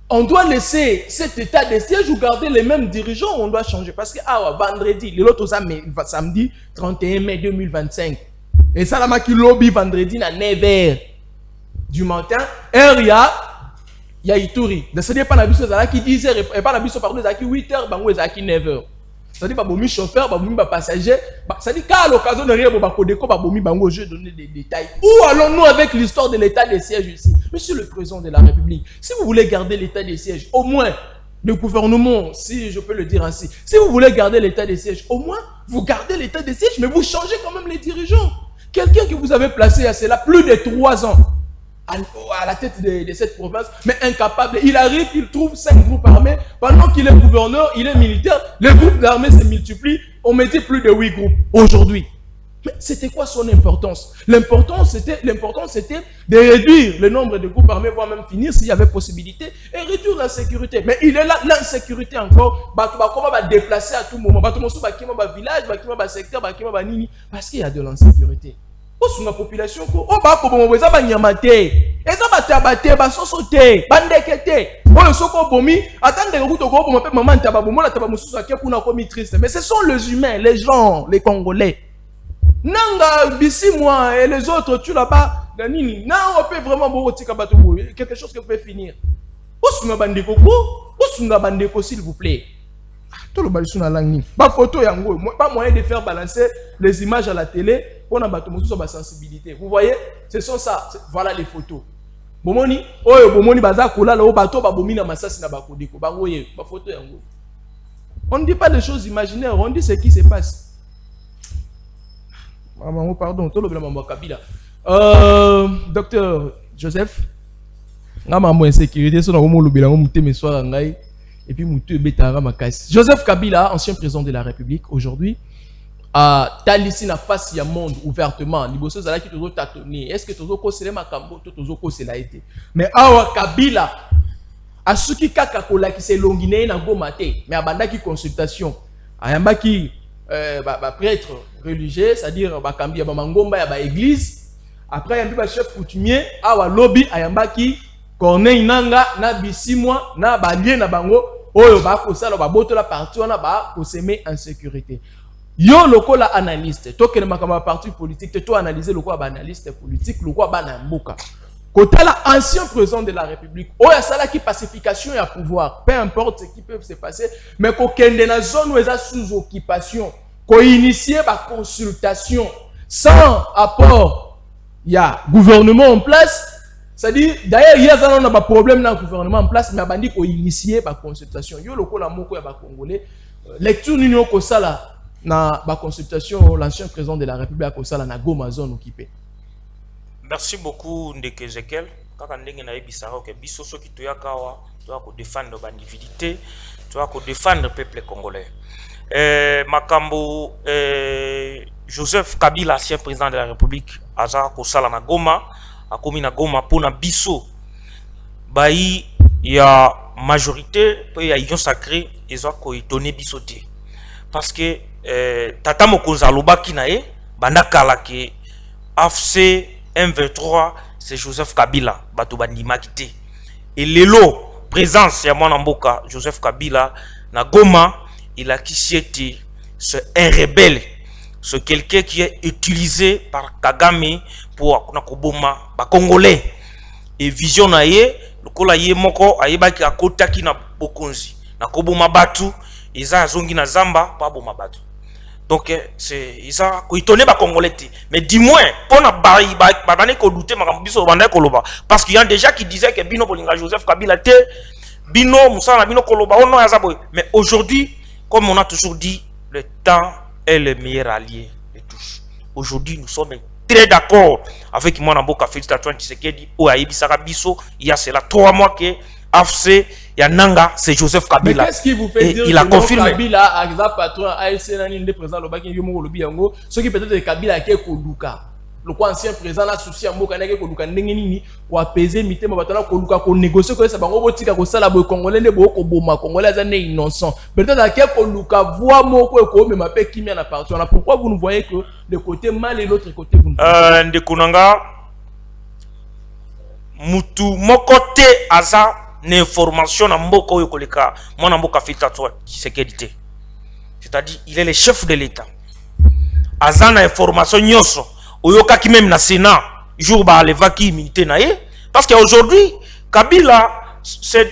On doit laisser cet état de siège ou garder les mêmes dirigeants ou on doit changer. Parce que vendredi, l'autre samedi 31 mai 2025. Et ça, la qui lobby vendredi à 9h du matin. Il y a Ituri. C'est-à-dire pas la bus qui 10h et pas la bus pardon qui 8h, bango qui 9h. C'est-à-dire pas bomi chauffeur, pas bomi passager. C'est-à-dire qu'à l'occasion de rien ba kodeko ba bomi bango je donner des détails. Où allons-nous avec l'histoire de l'état des sièges ici? Monsieur le président de la République, si vous voulez garder l'état des sièges, au moins le gouvernement, si je peux le dire ainsi, si vous voulez garder l'état des sièges, au moins vous gardez l'état des sièges, mais vous changez quand même les dirigeants. Quelqu'un que vous avez placé à cela plus de 3 ans à la tête de cette province, mais incapable. Il arrive, il trouve 5 groupes armés. Pendant qu'il est gouverneur, il est militaire, les groupes d'armées se multiplient. On mettait plus de 8 groupes aujourd'hui. Mais c'était quoi son importance? L'importance, c'était de réduire le nombre de groupes armés, voire même finir s'il y avait possibilité, et réduire l'insécurité. Mais il est là, l'insécurité encore, comment va déplacer à tout moment. Village, secteur, parce qu'il y a de l'insécurité. La population, mais ce sont les humains, les gens, les Congolais. Nanga, Bissi, moi et les autres, tu là-bas, non, on peut vraiment quelque chose qui peut finir. S'il vous plaît. Tout le balisson à langue. Pas photo, pas moyen de faire balancer les images à la télé pour la sensibilité. Vous voyez, ce sont ça. Voilà les photos. Bomoni, bomoni baza kola lo bato ba bomina masasi na bakodiko. Bangoye, ba photo yango. On ne dit pas des choses imaginaires, on dit ce qui se passe. Maman, pardon, tout le blâme Kabila. Docteur Joseph, ngama mo insécurité so na mo lobela mo muteme soir ngai. Et puis Joseph Kabila, ancien président de la République, aujourd'hui, a talissi na face ya monde ouvertement. Liboso zala ki tozo tâtonner. Est-ce que tozo kosele makambo to tozo kosela été? Mais awa Kabila a suki kaka kola ki se longine na goma te. Mais abanda ki consultation. Ayamba ki prêtre religieux, c'est-à-dire bakambi ya mangomba ya ba église. Après yambi ba chef coutumier, awa lobby ayamba ki Corneille Nanga na bisimwa na balie na bango oyo ba ko sala ba boto la parti wana ba ko semer insécurité. Yo lokola analyste, to kele makamba parti politique, to analyser lokola ba analyste politique, lokola ba na mboka. Kotala ancien président de la République, oya sala ki pacification et à pouvoir, peu importe ce qui peut se passer, mais ko kende na zone où eza sous occupation, ko initier ba consultation sans apport, il y a gouvernement en place. C'est-à-dire, d'ailleurs, il y a un problème dans le gouvernement en place, mais il faut initier la consultation. Il y a le Congolais. Lecture l'Union Kosala, na la consultation, l'ancien président de la République Kosala, na Goma zone occupée. Merci beaucoup, Ndeke Ezekiel. Quand on dit que biso qui doit défendre l'individualité, doit défendre le peuple congolais. Makambo Joseph Kabila, ancien président de la République, Aza Kosala na Goma. A komi na Goma pona biso bayi ya majorité pe ya union sacrée ezo ko étonner biso te parce que tata mokonza lobaki na ye banda kala ke AFC M23 c'est Joseph Kabila bato bandimaki te et lelo présence ya mwana mboka Joseph Kabila na Goma il a kisiete c'est un rebelle. C'est quelqu'un qui est utilisé par Kagame pour nakoboma ba Congolais. Et vision na ye, lokola ye moko ayebaki akota ki na bokonzi. Nakoboma batu, eza zongi na zamba pa boma batu. Donc c'est isa ko étonner ba Congolais. Mais dis-moi, pona ba dane ko douter makambo biso banda ko loba parce qu'il y a déjà qui disait que bino bolinga Joseph Kabila te, bino musala bino ko loba ono ya zabo. Mais aujourd'hui, comme on a toujours dit, le temps est le meilleur allié de tous. Aujourd'hui, nous sommes très d'accord avec moi Namboka Félix Antoine Tshisekedi au Aïbi Sarabiso. Il y a cela 3 mois que AFC ya nanga c'est Joseph Kabila. Mais qu'est-ce qui vous fait et dire il a que confirmé Kabila a patron ASC nani ndé président lobaki yomo lobi yango ce qui peut-être Kabila ke koluka le quoi ancien président la souci mboka na ke koluka ndenge nini ko apaiser mitema batona koluka ko négocier ko ça bango botika ko sala bo congolais ndé bo ko boma congolais za né innocent peut-être ke koluka voix moko ko me mapé kimia na partout. Pourquoi vous nous voyez que de côté mal et l'autre côté vous ndé kunanga mutu mokote aza na information na mboka oyo koleka mwana mboka fita toi sécurité, c'est-à-dire il est le chef de l'État aza na information nyonso oyoka ki même na Sénat jour ba levaki immunité na ye parce qu'aujourd'hui Kabila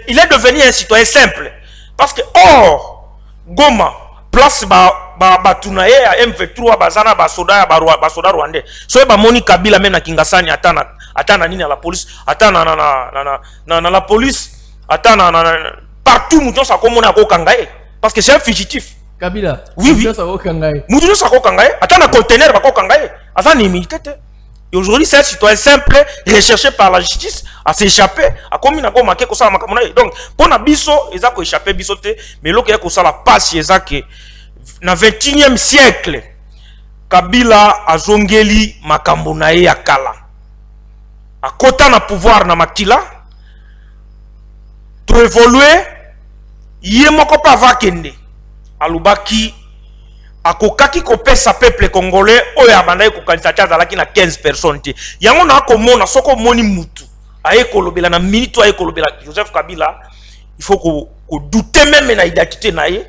il est devenu un citoyen simple parce que or Goma place ba tunaye ya M23 bazana ba soda rwandais so ba moni Kabila même na Kingasani atana nini à la police atana na la police atana partout mouton sa komona ko kangaye parce que c'est un fugitif. Kabila oui ça ko kangaye mouton sa ko kangaye atana conteneur ba ko kangaye azana immunité. Et aujourd'hui c'est un citoyen simple recherché par la justice à s'échapper à comme na ko marqué ko ça makamona. Donc pour na biso eza ko échapper biso te mais loko ya ko ça la passe eza que na 21e siècle Kabila azongeli makambo na ye ya kala akota na pouvoir na makila to évoluer ye moko pa vakende alubaki akokaki kopesa peuple congolais oyo abandaki kokanisa azalaki na 15 personnes te yango na komona soko moni mutu aye kolobela na minute aye kolobela Joseph Kabila il faut ko douter même na identité na ye.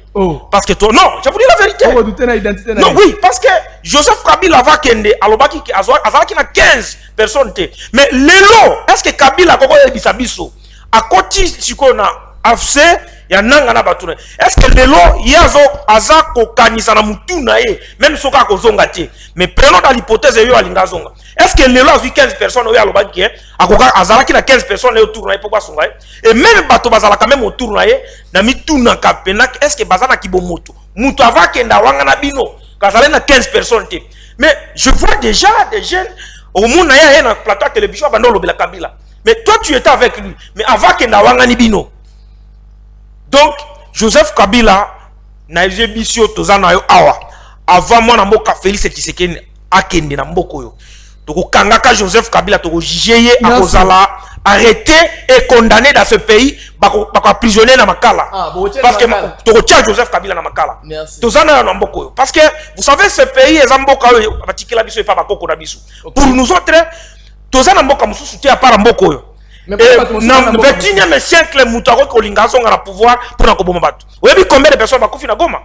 Parce que toi non je vous dis la vérité douter na identité na non oui parce que Joseph Kabila vakende alobaki azalaki na 15 personnes te mais lelo est-ce que Kabila koko yebisa biso akoti siko na afse ya nanga na batuna est-ce que lelo yazo aza kokanisa na mutu na ye même soka kozonga te mais prenons dans l'hypothèse yo alinga zonga est-ce que lelo a vu 15 personnes oyo alobaki akoka azalaki na 15 personnes autour na ye pourquoi songa et même bato bazala quand même autour na ye na mituna kapena est-ce que bazana kibomoto mutu avakenda wanga na bino kazala na 15 personnes te mais je vois déjà des jeunes au monde na ye na plateau télévision bando lobela Kabila mais toi tu étais avec lui mais avakenda wanga ni bino. Donc Joseph Kabila na ebisio tozana yo awa avant mwana mboka Félix Tshisekedi akende na mboko yo toko kangaka Joseph Kabila toko jugé akozala arrêté et condamné dans ce pays bako prisonnier na makala parce que toko tia Joseph Kabila na makala tozana na mboko yo parce que vous savez ce pays est mboka yo batikela biso et pas bakoko na biso pour nous autres tozana mboka mususu te à part mboko yo. Dans le 21e siècle, Moutaro Kolinga sont à pouvoir pour la Koboma Batou. Vous avez combien de personnes qui na Goma?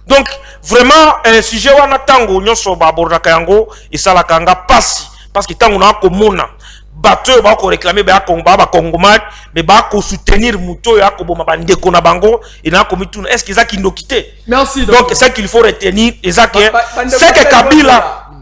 Donc, vraiment, si j'ai un tango, nous sommes à Bordakango, et ça la kanga passe. Parce que tant on a comme mona, bateau, va réclamer, ba Kongomat, mais ba soutenir Mouto, ya Koboma Bande Konabango, et na comme tout, est-ce qu'ils a qui nous quitté? Merci. Donc, c'est qu'il faut retenir, c'est que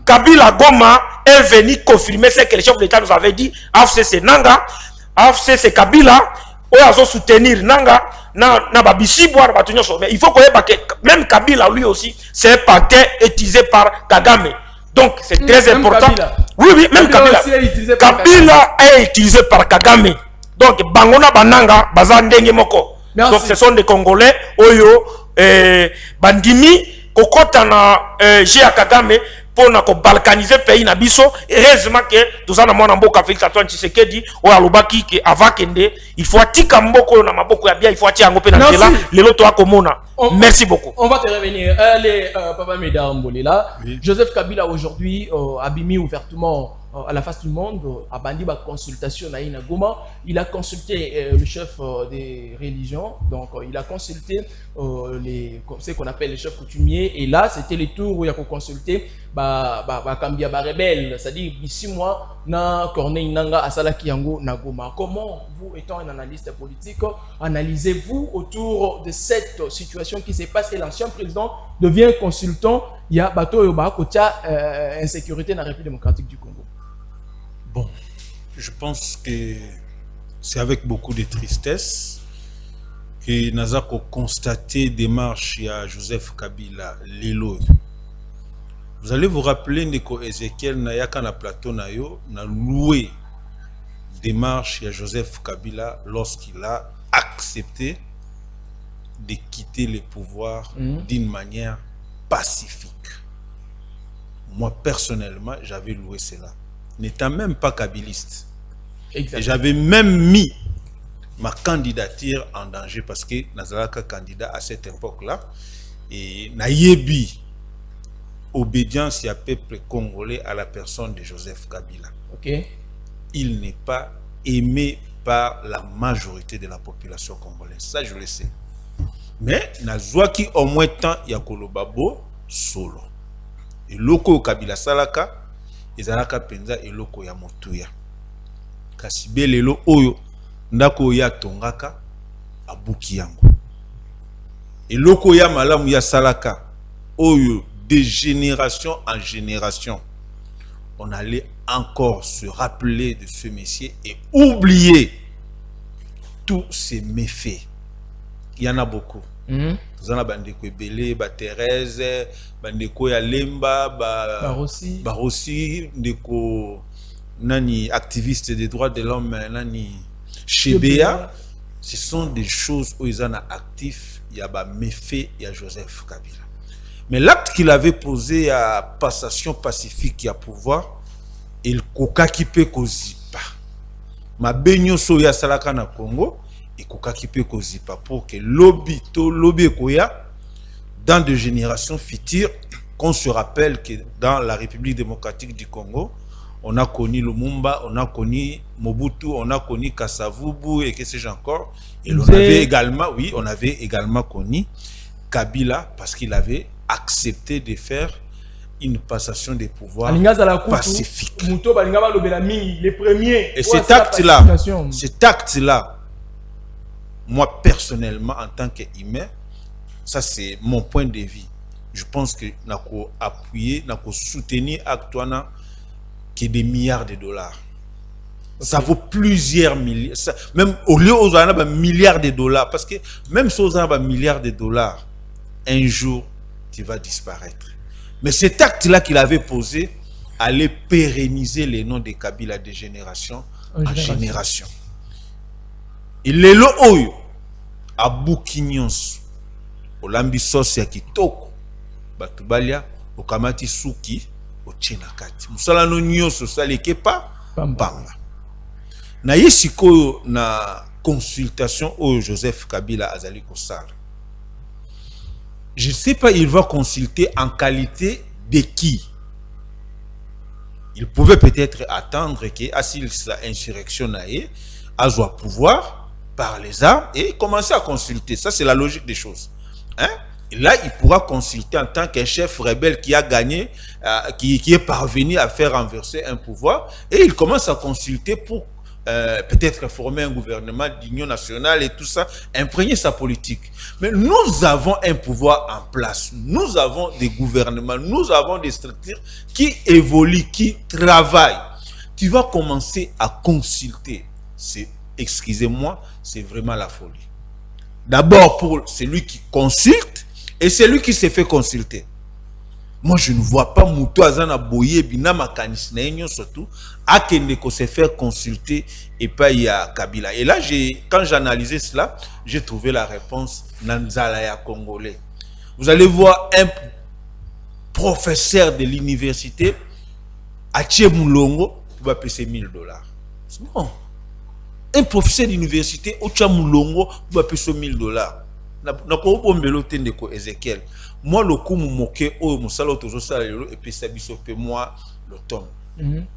Kabila Goma est venu confirmer ce que le chef de l'État nous avait dit. AFC c'est Nanga, AFC c'est Kabila, on a soutenir Nanga, na babisi boire batunyoso. Mais il faut qu'on ait que même Kabila lui aussi, c'est un pantin utilisé par Kagame. Donc c'est très important. Oui, même Kabila. Kabila est utilisé par Kagame. Donc Bangona Bananga, Bazandenge Moko. Donc ce sont des Congolais, Oyo, Bandimi, Kokota na Jia Kagame. Pour balkaniser le pays na biso heureusement que tout ça na mwana mboka Félix Antoine Tshisekedi o alobaki que avakende il faut atika mboko na maboko ya bien il faut atia ngo pe na nzela lelo to akomona. Merci beaucoup. On va te revenir. Allez, Papa Médard Mbolela. Oui. Joseph Kabila aujourd'hui a mis ouvertement à la face du monde a bandi ba consultation na Goma. Il a consulté le chef des religions, donc il a consulté ce qu'on appelle les chefs coutumiers, et là c'était les tours où il a consulté Kambia ba rebelle, c'est-à-dire ici moi na Corneille Nanga Asalaki Yango na Goma. Comment vous, étant un analyste politique, analysez-vous autour de cette situation qui se passe et l'ancien président devient consultant, il y a bateau yoba kocha insécurité dans la République démocratique du Congo? Bon, je pense que c'est avec beaucoup de tristesse que nous avons constaté des marches à Joseph Kabila Lelo. Vous allez vous rappeler que Ezekiel Nayaka na plateau nayo na loué des marches à Joseph Kabila lorsqu'il a accepté de quitter le pouvoir d'une manière pacifique. Moi, personnellement, j'avais loué cela. N'étant même pas kabiliste. Et j'avais même mis ma candidature en danger parce que Nazalaka candidat à cette époque-là. Et Nayebi, obédience à peuple congolais à la personne de Joseph Kabila. Il n'est pas aimé par la majorité de la population congolaise. Ça, je le sais. Mais Nazwaki au moins temps ya kolobabo solo. Et loko Kabila salaka, ezalaka penza et loko ya motuya. Kasibe lelo oyo ndako ya tongaka abuki yango. Et loko ya malamu ya salaka oyo de génération en génération. On allait encore se rappeler de ce monsieur et oublier tous ces méfaits. Il y en a beaucoup. Vous en avez bandeko Ebele, ba Thérèse, bandeko ya Lemba, Barossi, ndeko nani activiste des droits de l'homme, nani Chebea. Ce sont des choses où ils en ont actifs. Il y a ba méfaits, il y a Joseph Kabila. Mais l'acte qu'il avait posé à passation pacifique à pouvoir, il koka kipe kozipa. Ma benyo soya salaka na Congo, et koka kipe kozipa pour que lobby koya dans de générations futures, qu'on se rappelle que dans la République démocratique du Congo, on a connu Lumumba, on a connu Mobutu, on a connu Kasavubu et que sais-je encore. Et on avait également, oui, on avait également connu Kabila parce qu'il avait accepté de faire une passation des pouvoirs pacifique. Et cet acte-là, moi personnellement, en tant qu'humain, ça c'est mon point de vue. Je pense que nous avons appuyé, nous avons soutenu Actuana qui est des milliards de dollars. Ça vaut plusieurs milliards. Même au lieu où on a milliards de dollars, parce que même si on a milliards de dollars, un jour, tu vas disparaître. Mais cet acte-là qu'il avait posé allait pérenniser les noms de Kabila de génération en génération. Et les lots oyo à Boukinyons, au Lambisos ya kitoko, Batubalia, au Kamati Suki, au Tchenakati. Musala no nyonso sali kepa pamba. Na yesiko na consultation au Joseph Kabila azali kosala. Je ne sais pas, il va consulter en qualité de qui. Il pouvait peut-être attendre que, s'il sa insurrection a soit pouvoir par les armes et commencer à consulter. Ça, c'est la logique des choses. Hein? Et là, il pourra consulter en tant qu'un chef rebelle qui a gagné, qui est parvenu à faire renverser un pouvoir. Et il commence à consulter pour peut-être former un gouvernement d'union nationale et tout ça, imprégner sa politique. Mais nous avons un pouvoir en place, nous avons des gouvernements, nous avons des structures qui évoluent, qui travaillent. Tu vas commencer à consulter. Excusez-moi, c'est vraiment la folie. D'abord pour celui qui consulte et celui qui se fait consulter. Moi, je ne vois pas Moutou Azana Boye Bina Makanis Naïnyo surtout à Kendeko se faire consulter et pas il y a Kabila. Et là, quand j'analysais cela, j'ai trouvé la réponse Nanzalaya congolais. Vous allez voir un professeur de l'université à Tchemoulongo va payer $1000. Non. Un professeur d'université au Tchemoulongo va payer $1000. Ezekiel. Moi, le coup moqué au musalo toujours ça et puis ça bisope moi le tom.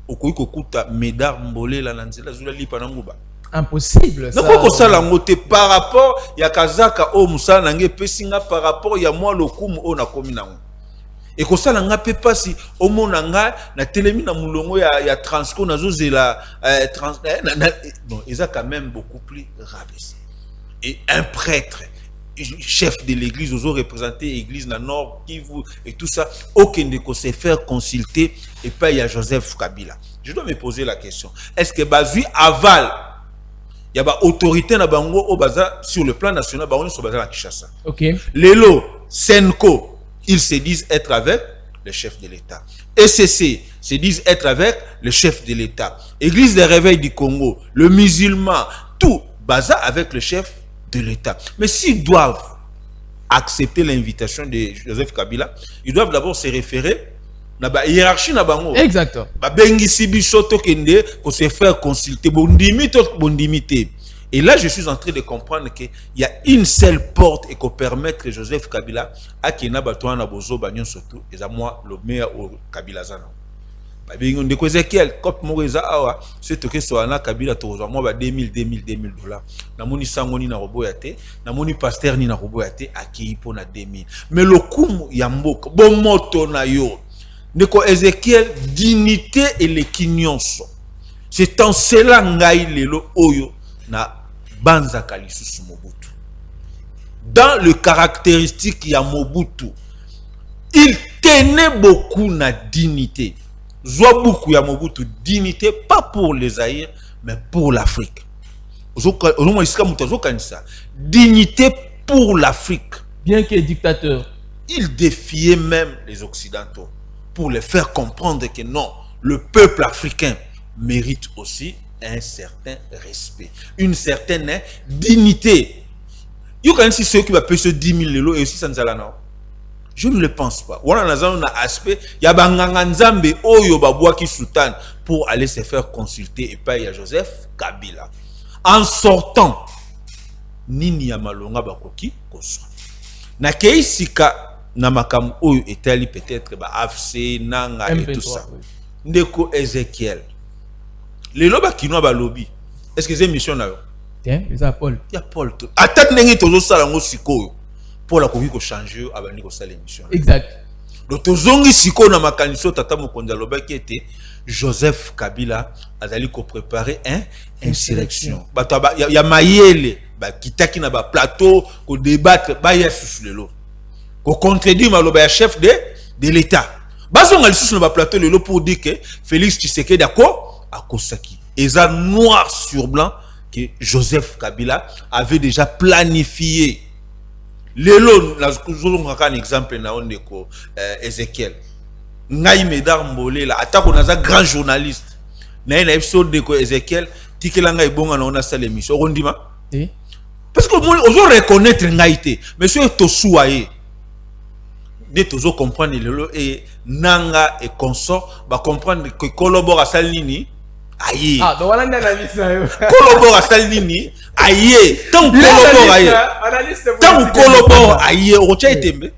Okoiko kuta medar mbolé la nanzela zula lipa nanguba. Impossible ça. Donc ça la moté par rapport ya kazaka au musala nangé pesinga par rapport ya moi le coup o na komi nango. Et que ça n'a pas passé au monanga na telemi na mulongo ya transco na zozela bon ils ont quand même beaucoup plus rabaissé. Et un prêtre chef de l'église, aux représentés l'église dans Nord, Kivu et tout ça, aucun ne se faire consulter et pas il y a Joseph Kabila. Je dois me poser la question. Est-ce que Bazui aval il y a une autorité na bango au bazar sur le plan national, on est sur bazar à Kinshasa. OK. Lelo, Senko, ils se disent être avec le chef de l'État. ECC se disent être avec le chef de l'État. Église des réveils du Congo, le musulman, tout bazar avec le chef de l'État. Mais s'ils doivent accepter l'invitation de Joseph Kabila, ils doivent d'abord se référer à la hiérarchie na bango. Exactement. Bengi sibi soto kende pour se faire consulter bondimité. Et là, je suis en train de comprendre qu'il y a une seule porte et qu'on permettre Joseph Kabila à qui n'a pas toi na bozo banyon surtout et à moi le meilleur au Kabila zana. Bengi on découvre Ezekiel comme Moïse awa c'est que soit na Kabila tozo moi ba 2000 $. Na moni sangoni na robo yate, na moni pasteur ni na robo yate aki pour na 2000. Mais le coup ya mboka bon moto na yo. Ndeko Ezekiel dignité et les kinyonso. C'est en cela ngai lelo oyo na banza kalisusu Mobutu. Dans le caractéristique ya Mobutu, il tenait beaucoup na dignité. Zoa beaucoup ya Mobutu dignité pas pour les Zaïre mais pour l'Afrique. Dignité pour l'Afrique. Bien qu'il est dictateur. Il défiait même les Occidentaux pour les faire comprendre que non, le peuple africain mérite aussi un certain respect, une certaine dignité. Il y a aussi ceux qui va payer 10 000 € et aussi ça nous a. Je ne le pense pas. On a un aspect, il y a Banganganzambe Oyo Babouaki Sultan pour aller se faire consulter et pas il y a Joseph Kabila. En sortant, Nini Yamalonga Bakoki Koso. Na Keisika na makam Oyo etali peut-être ba AFC Nanga et tout ça. Ndeko Ezekiel. Les lobes qui n'ont pas lobby. Est-ce que c'est une mission là? Tiens, il y a Paul. Il y a Paul. Attaque n'engue tozo salango siko. Pour la Covid ko changer abani ko sala émission. Exact. Le tozongi siko na makaniso tata mokonda loba qui était Joseph Kabila azali ko préparer un insurrection. Bato ya mayele ba kitaki na ba plateau ko débattre ba ya susu lelo. Ko contredire maloba ya chef de l'État. Bazonga lisusu na ba plateau lelo pour dire que Félix Tshisekedi d'accord à Kosaki. Et ça noir sur blanc que Joseph Kabila avait déjà planifié. Lelo un exemple na ondeko Ezekiel. Ngai Medar Mbole la atako naza grand journaliste. Na une épisode de Ezekiel tikelanga ibonga na ona sala émission. Rondima? Oui. Parce que on reconnaître ngaité. Monsieur Tosuaye. Dès que comprendre lelo et nanga et consort ba comprendre que collabore à Salini. Aïe. Ah, donc voilà, analyse. Collabore à Salini. Aïe. Tant collabore aïe. Tant collabore aïe. On tient tembe.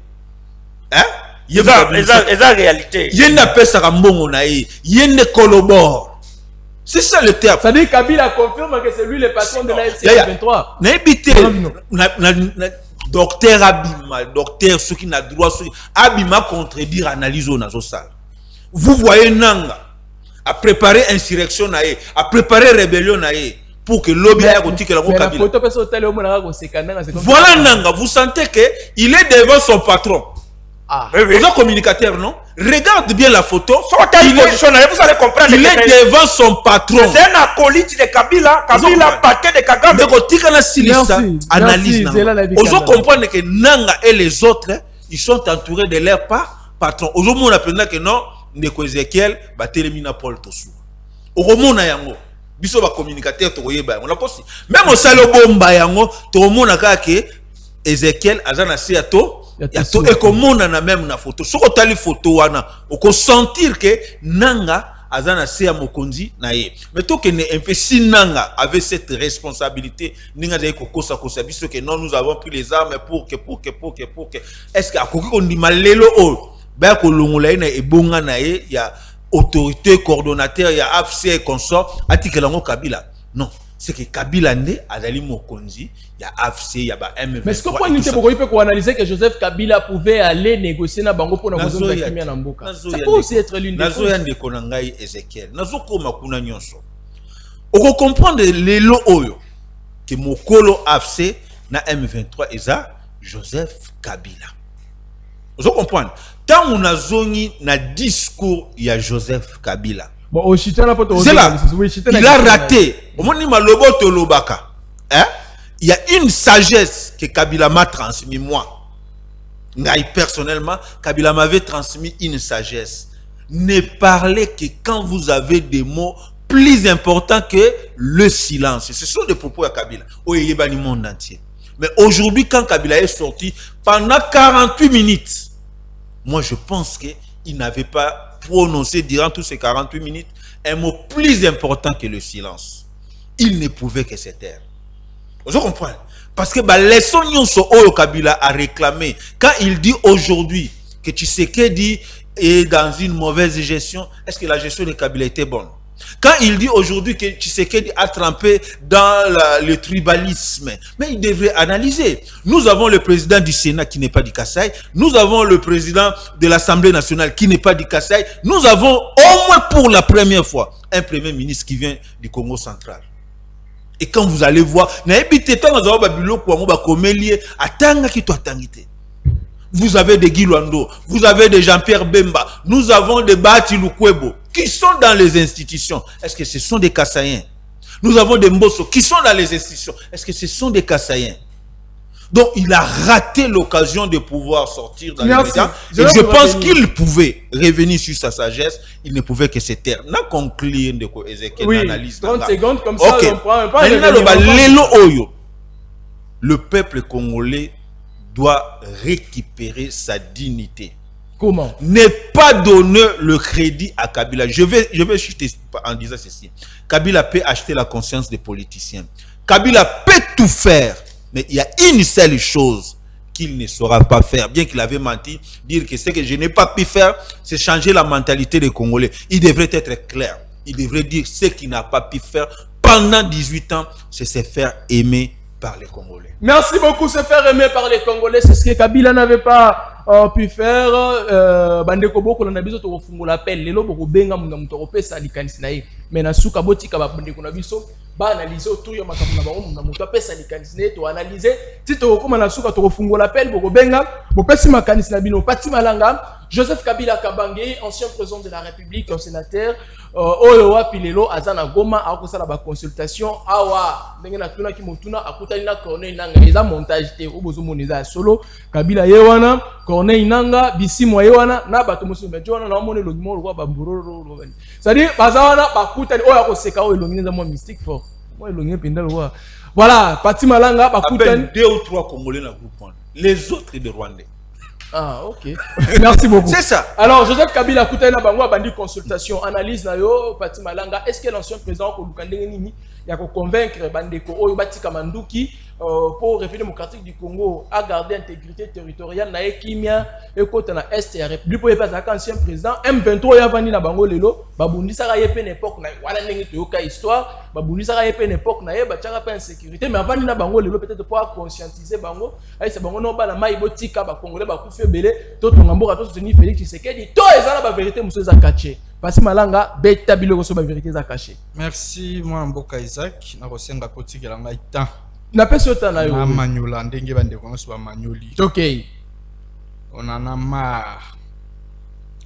Hein? Eza réalité. Yenda pesa kambongo na ye. Yende collabore. C'est ça le terme. Ça dit Kabila confirme que c'est lui le patron de la FC23. Na ebité. Docteur Abima, docteur ceux qui n'a droit Abima contredire analyse au nazo sale. Vous voyez Nanga à préparer insurrection naé, à préparer rébellion naé pour que l'objet ait que la Kabila. Voilà Nanga, vous sentez que il est devant son patron. Ah, vous êtes communicateur, non? Regarde bien la photo. Vous allez comprendre. Il est devant son patron. C'est un acolyte de Kabila. Kabila partait de Kagame. Analyse. Vous comprenez que Nanga et les autres, ils sont entourés de leur patron. Aujourd'hui, on apprend que non, Ndeko Ezekiel, Télémina Paul Tosu. Au Romona Yango, biso ba communicateur to yeba. On a posé. Même au Salobomba Yango, to Romona que Ezekiel azana siato. Et comme on a même na photo, si on a photo wana, on peut sentir que Nanga azana sea mokonzi na ye. Mais toi que un peu si Nanga avait cette responsabilité, Ninga de kokosa kosa biso que non nous avons pris les armes pour que est-ce que akoki on dit malelo o ba ko longola ina e bonga na ye ya autorité coordonnateur ya AFC et consort atikelango Kabila. Non. C'est que Kabila nde azali mokonzi ya AFC ya ba M23. Mais est-ce que pour unité beaucoup peut analyser que Joseph Kabila pouvait aller négocier na bango pour na kozonga kimia na mboka. Ça peut aussi être l'une des choses. Nazo yande konangai Ezekiel. Nazo koma kuna nyonso. Oko comprendre lelo oyo que mokolo AFC na M23 eza Joseph Kabila. Vous comprenez? Tant on a zoni na discours ya Joseph Kabila. Bon, c'est là, il a raté. Il y a une sagesse que Kabila m'a transmis, moi. Personnellement, Kabila m'avait transmis une sagesse. Ne parlez que quand vous avez des mots plus importants que le silence. Ce sont des propos à Kabila. Au monde entier. Mais aujourd'hui, quand Kabila est sorti, pendant 48 minutes, moi je pense qu'il n'avait pas prononcé durant tous ces 48 minutes un mot plus important que le silence. Il ne pouvait que se taire. Vous comprenez? Parce que laissons Oyo Kabila a réclamé. Quand il dit aujourd'hui que Tshisekedi est dans une mauvaise gestion, est-ce que la gestion de Kabila était bonne? Quand il dit aujourd'hui que Tshisekedi a trempé dans le tribalisme, mais il devrait analyser. Nous avons le président du Sénat qui n'est pas du Kasaï. Nous avons le président de l'Assemblée nationale qui n'est pas du Kasaï. Nous avons au moins pour la première fois un premier ministre qui vient du Congo central. Et quand vous allez voir, vous avez des Guy Luando, vous avez des Jean-Pierre Bemba, nous avons des Bati Lukwebo qui sont dans les institutions. Est-ce que ce sont des Kassaïens? Nous avons des Mbosso qui sont dans les institutions. Est-ce que ce sont des Kassaïens? Donc il a raté l'occasion de pouvoir sortir dans les médias. Et je pense qu'il pouvait revenir sur sa sagesse. Il ne pouvait que se taire. N'a conclu de quoi Ezekiel analyse. 30 secondes comme ça, okay. On prend pas. Le peuple congolais doit récupérer sa dignité. Comment? Ne pas donner le crédit à Kabila. Je vais chuter en disant ceci. Kabila peut acheter la conscience des politiciens. Kabila peut tout faire. Mais il y a une seule chose qu'il ne saura pas faire. Bien qu'il avait menti, dire que ce que je n'ai pas pu faire, c'est changer la mentalité des Congolais. Il devrait être clair. Il devrait dire ce qu'il n'a pas pu faire pendant 18 ans, c'est se faire aimer par les Congolais. Merci beaucoup, se faire aimer par les Congolais. C'est ce que Kabila n'avait pas pu faire. Bandeko boko na biso to fungola appel lelo boko benga munga mutorope sali kanisina ye. Mais na suka botika ba bandeko na biso ba analyser autour ya makambo na bango munga mutope sali kanisina to analyser ti to koma na suka to fungola appel boko benga bo pesi makanisina bino pati malanga. Joseph Kabila Kabange, ancien président de la République, un sénateur, Oyowa Pilelo, Azana Goma, Akosala ba consultation, Awa, Dengena Tuna Kimotuna, Akutani na Corneille Nanga, Eza montage te, Obozo Moneza solo, Kabila Yewana, Corneille Nanga, Bisimo Yewana, na Batomosu Medjoana, na Mone Logimo, Roi Bamburo, c'est-à-dire, Bazawana, Bakutani, Oya Koseka, Oyelongina, moi mystique fort. Moi, Elongina Pendal, voilà, Pati Malanga, Bakutani. 2 ou 3 Congolais dans le groupe, les autres de Rwandais. Ah, ok. Merci beaucoup. C'est ça. Alors, Joseph Kabila Koutaina Bangwa Bandi consultation, analyse na yo, Pati Malanga. Est-ce que l'ancien président Kolukandenge Nini il a convaincre Bandeko Oyo Bati Kamanduki pour République démocratique du Congo à garder l'intégrité territoriale na Ekimia et côté na Est et République pour passer à ancien président M23 ya vandi na bango lelo babundi saka yepe na époque na wala ndenge to yoka histoire babundi saka yepe na époque na ye bachaka pa insécurité mais avant na bango lelo peut-être pour conscientiser bango ay c'est bango no bala mai botika ba congolais ba kufe belé to tongamboka to soutenir Félix Tshisekedi to ezala ba vérité muso za caché Pasi Malanga beta biloko so ba vérité za caché. Merci moi Mboka Isaac na kosenga kotikela ngai temps. Na peso tana yo. Na manyola ndenge bande ko so ba manyoli. OK. On en a marre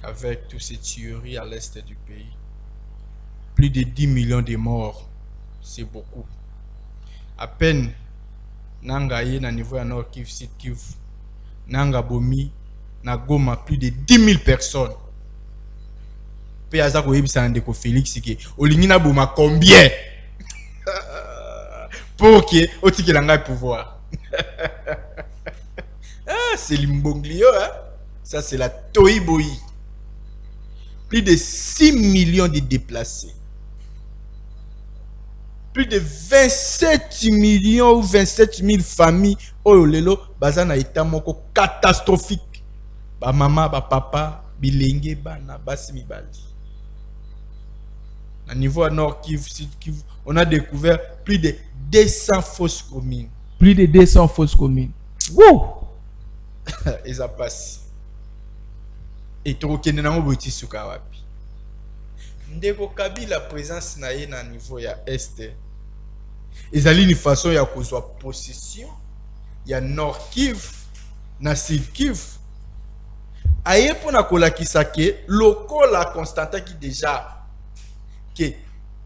avec toutes ces tueries à l'est du pays. Plus de 10 millions de morts, c'est beaucoup. À peine nanga ye na niveau ya Nord Kivu, Sud Kivu, nanga bomi na Goma plus de 10 000 personnes. Pe aza ko yebisa ndeko Félix ke olingi na boma combien pour que otiki langa pouvoir. Ah, c'est l'imbonglio, hein? Ça c'est la toïboi. Plus de 6 millions de déplacés. Plus de 27 millions ou 27 000 familles. Oh lelo, bazana état moko catastrophique. Ba maman, ba papa, bilenge bana, basi mibali. À niveau Nord Kivu, Sud Kivu, on a découvert plus de 200 fausses communes. Plus de 200 fausses communes. Wouh! Et ça passe. Et tu reconnais dans mon petit soukawapi. Ndeko Kabila présence na ye na niveau ya Est. Ezali une façon ya kozwa possession ya Nord Kivu na Sud Kivu. Aye pona kolakisa ke lokola Constantin qui déjà que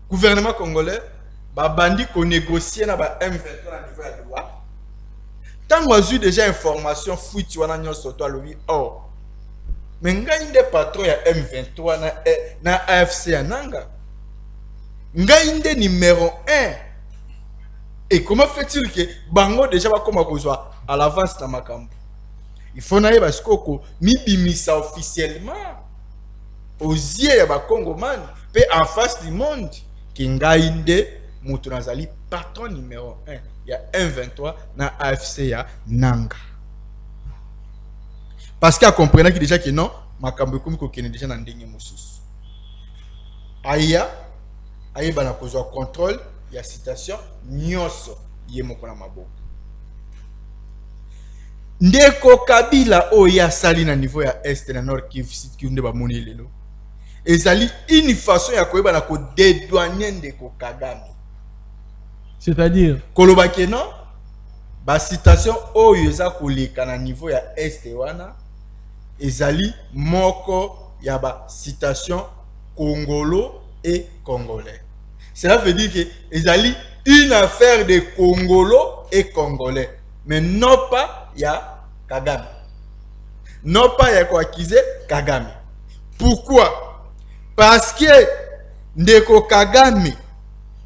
gouvernement congolais ba bandi ko négocier na ba M23 na niveau ya loi. Tant qu'on a eu déjà information fuite wana nyonso to alobi oh mais ngai nde patron ya M23 na AFC ananga ngai nde numéro 1 Et comment fait-il que bango déjà va comme à l'avance dans ma camp? Il faut naïe parce que mi bimisa officiellement aux yeux ya ba Congoman pe en face du monde qui ngainde mutu nazali patron numéro 1 ya M23 na AFC ya Nanga. Parce qu'il a compris que déjà que non makambo komi ko kene déjà na ndenge mosusu. Aya bana kozwa contrôle ya citation nyonso ye moko na maboko. Ndeko Kabila oya sali na niveau ya Est na Nord Kivu Sud Kivu nde ba moni lelo. Ezali une façon ya koyeba na ko dédouaner Ndeko Kagame. C'est-à-dire koloba ke non ba citation oyo eza koleka na niveau ya Est wana ezali moko ya ba citation congolo et congolais. Cela veut dire que ezali une affaire de congolo et congolais, mais non pas ya Kagame, non pas ya ko accuser Kagame. Pourquoi? Parce que Ndeko Kagame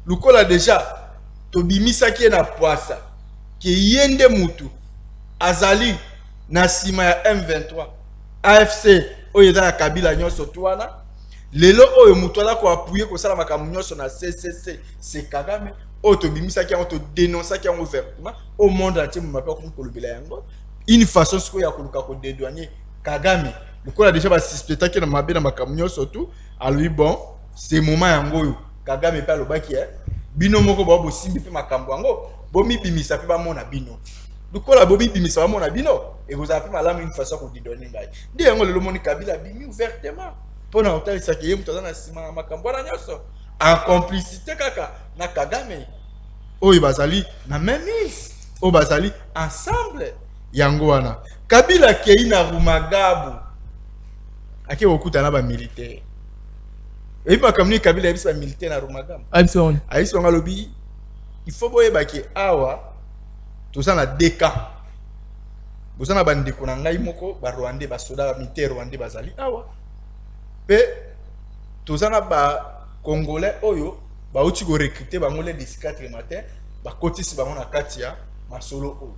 lukola déjà tobimisa ki na poasa ki yende mutu azali na sima ya M23 AFC oyo za Kabila nyonso tuana lelo oyo mutu ala ko appuyer ko sala makambo nyonso na CCC c'est Kagame oyo tobimisa ki to dénoncer ki ouvertement au monde entier mu mapa ko kolobela yango une façon ce ya koluka ko dédouaner Kagame lukola déjà ba suspecta ki na mabe na makambo nyonso tu alors bon c'est moment yango yo Kagame pa lobaki bino moko ba bo simbi pe makambo yango bomi bimisa pe ba mona bino lukola bomi bimisa ba mona bino et vous avez malamu une façon ko didonner ngai ndi yango lelo moni Kabila bimi ouvertement pona otalisa ke yemu tozana sima na makambo na nyoso en complicité kaka na Kagame oyo bazali na même mise o bazali ensemble yango wana Kabila kei na Rumagabu ake okuta na ba militaire. Et puis comme ni Kabila est un militaire na Rumagabu. Aïs on a lobby. Il faut boyeba ke awa tout ça na DK. Vous en avez bandi kona ngai moko ba Rwandais ba soda militaire Rwandais bazali awa. Pe tout ça na ba Congolais oyo ba uti go recruter ba ngole 14 matin ba kotisi ba ngona katia masolo oyo.